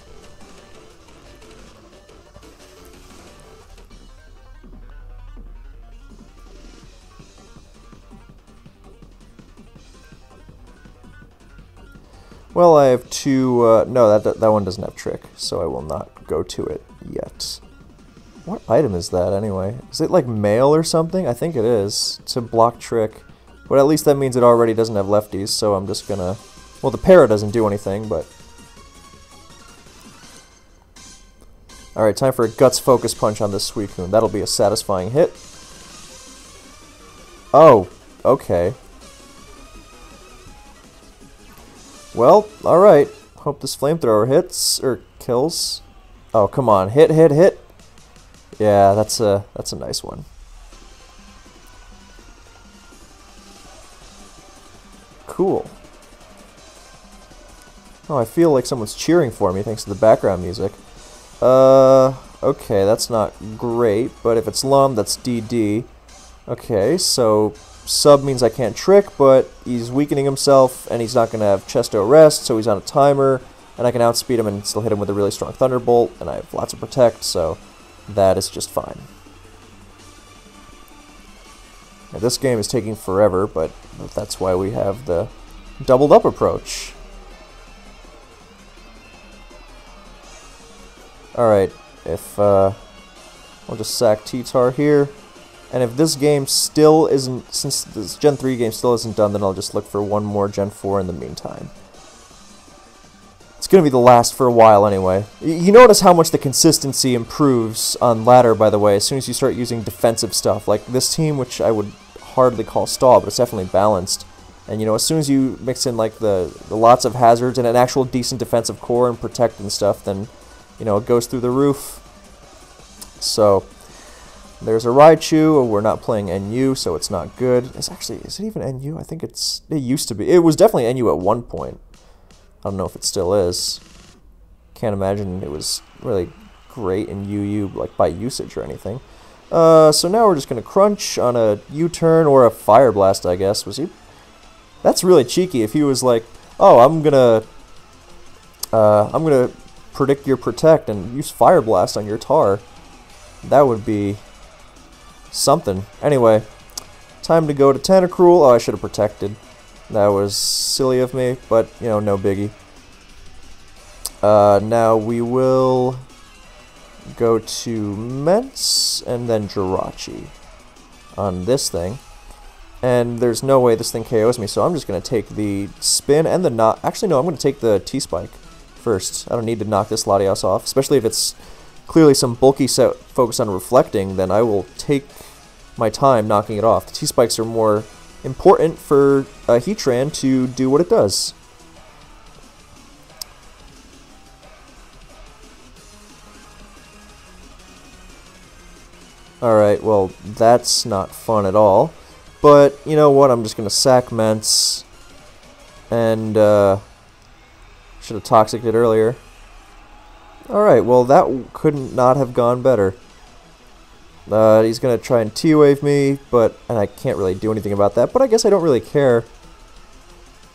Well, I have two, no, that one doesn't have Trick, so I will not go to it yet. What item is that, anyway? Is it, like, mail or something? I think it is, to block Trick. But at least that means it already doesn't have lefties, so I'm just gonna... Well, the Para doesn't do anything, but... Alright, time for a Guts Focus Punch on this Suicune. That'll be a satisfying hit. Oh, okay. Well, alright. Hope this Flamethrower hits, or kills. Oh, come on. Hit, hit, hit. Yeah, that's a nice one. Cool. Oh, I feel like someone's cheering for me thanks to the background music. Okay, that's not great, but if it's Lum, that's DD. Okay, so sub means I can't trick, but he's weakening himself, and he's not going to have Chesto Rest, so he's on a timer, and I can outspeed him and still hit him with a really strong Thunderbolt, and I have lots of Protect, so that is just fine. Now, this game is taking forever, but that's why we have the doubled up approach. Alright, if, I'll just sack T-Tar here, and if this game still isn't, since this Gen 3 game still isn't done, then I'll just look for one more Gen 4 in the meantime. It's gonna be the last for a while anyway. You notice how much the consistency improves on ladder, by the way, as soon as you start using defensive stuff, like this team, which I would hardly call stall, but it's definitely balanced. And, you know, as soon as you mix in, like, the lots of hazards and an actual decent defensive core and protect and stuff, then... You know, it goes through the roof. So, there's a Raichu. We're not playing NU, so it's not good. Is it even NU? I think it used to be. It was definitely NU at one point. I don't know if it still is. Can't imagine it was really great in UU, like, by usage or anything. So now we're just going to crunch on a U-turn or a Fire Blast, I guess. Was he? That's really cheeky. If he was like, oh, I'm gonna predict your Protect and use Fire Blast on your Tar. That would be something. Anyway, time to go to Tentacruel. Oh, I should have Protected. That was silly of me, but, you know, no biggie. Now we will go to Mence and then Jirachi on this thing. And there's no way this thing KOs me, so I'm just going to take the spin and the knock. Actually, no, I'm going to take the T-Spike first. I don't need to knock this Latios off, especially if it's clearly some bulky set focused on reflecting, then I will take my time knocking it off. The T-Spikes are more important for Heatran to do what it does. Alright, well, that's not fun at all. But, you know what, I'm just going to sack Mence. And, should have Toxiced it earlier. Alright, well, that couldn't not have gone better. He's going to try and T-Wave me, and I can't really do anything about that, but I guess I don't really care.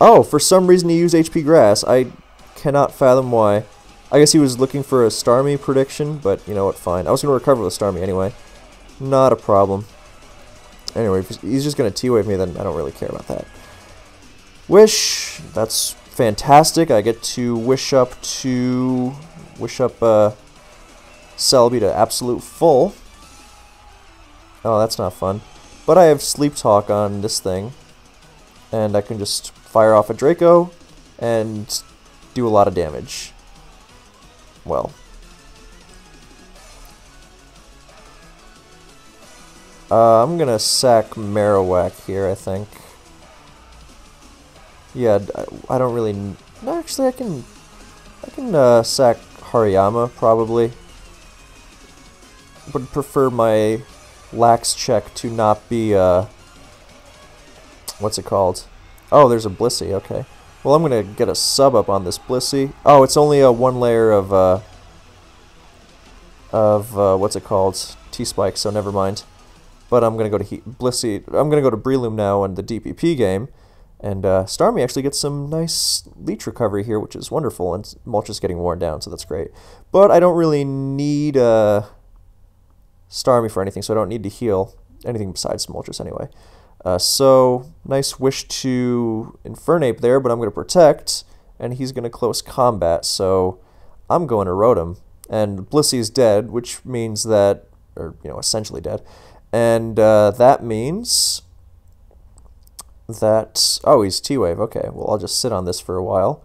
Oh, for some reason he used HP Grass. I cannot fathom why. I guess he was looking for a Starmie prediction, but you know what, fine. I was going to recover with Starmie anyway. Not a problem. Anyway, if he's just going to T-Wave me, then I don't really care about that. Wish. That's fantastic. I get to wish up Celebi to absolute full. Oh, that's not fun. But I have Sleep Talk on this thing. And I can just fire off a Draco and do a lot of damage. Well. I'm gonna sack Marowak here, I think. Yeah, I don't really... No, actually, I can sack Hariyama, probably. Would prefer my Lax check to not be, what's it called? Oh, there's a Blissey, okay. Well, I'm gonna get a sub up on this Blissey. Oh, it's only a one layer of what's it called? T-Spike, so never mind. But I'm gonna go to Blissey. I'm gonna go to Breloom now in the DPP game, and Starmie actually gets some nice leech recovery here, which is wonderful. And Mulch is getting worn down, so that's great. But I don't really need Starmie for anything, so I don't need to heal anything besides Moltres anyway. So nice wish to Infernape there, but I'm gonna Protect, and he's gonna close combat. So I'm going to Rotom, and Blissey's dead, which means that, or you know, essentially dead. And that means that... Oh, he's T-Wave. Okay, well, I'll just sit on this for a while.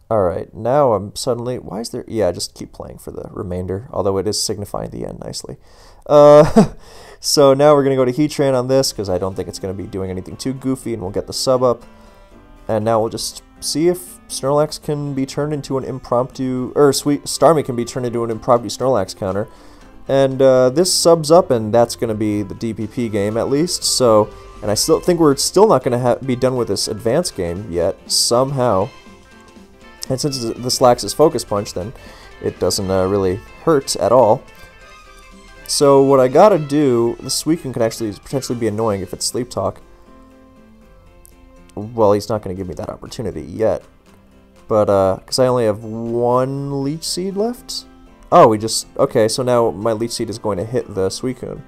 Alright, now I'm suddenly... Why is there... Yeah, just keep playing for the remainder, although it is signifying the end nicely. So now we're going to go to Heatran on this, because I don't think it's going to be doing anything too goofy, and we'll get the sub up. And now we'll just see if Snorlax can be turned into an impromptu... Or Starmie can be turned into an impromptu Snorlax counter. And this subs up, and that's going to be the DPP game at least. So, and I still think we're still not going to be done with this advanced game yet, somehow. And since this lacks his Focus Punch, then it doesn't really hurt at all. So what I gotta do... The Suicune could actually potentially be annoying if it's Sleep Talk. Well, he's not going to give me that opportunity yet. But, because I only have one Leech Seed left? Oh, we just... Okay, so now my Leech Seed is going to hit the Suicune,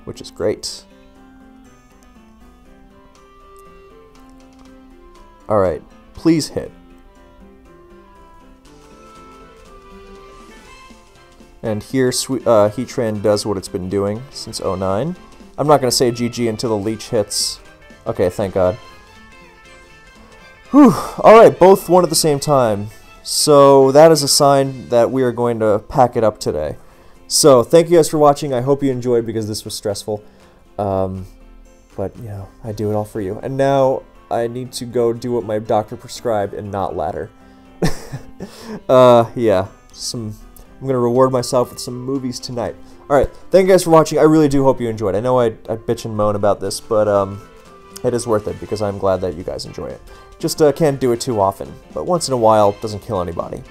which is great. Alright, please hit. And here, Heatran does what it's been doing since 09. I'm not going to say GG until the Leech hits. Okay, thank God. Whew. Alright, both won at the same time. So that is a sign that we are going to pack it up today. So thank you guys for watching. I hope you enjoyed because this was stressful. But, you know, I do it all for you. And now I need to go do what my doctor prescribed and not ladder. Yeah. I'm going to reward myself with some movies tonight. Alright, thank you guys for watching. I really do hope you enjoyed. I know I bitch and moan about this, but it is worth it because I'm glad that you guys enjoy it. Just can't do it too often, but once in a while doesn't kill anybody.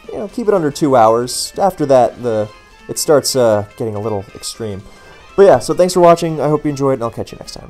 You know, keep it under 2 hours. After that, it starts getting a little extreme. But yeah, so thanks for watching. I hope you enjoyed, and I'll catch you next time.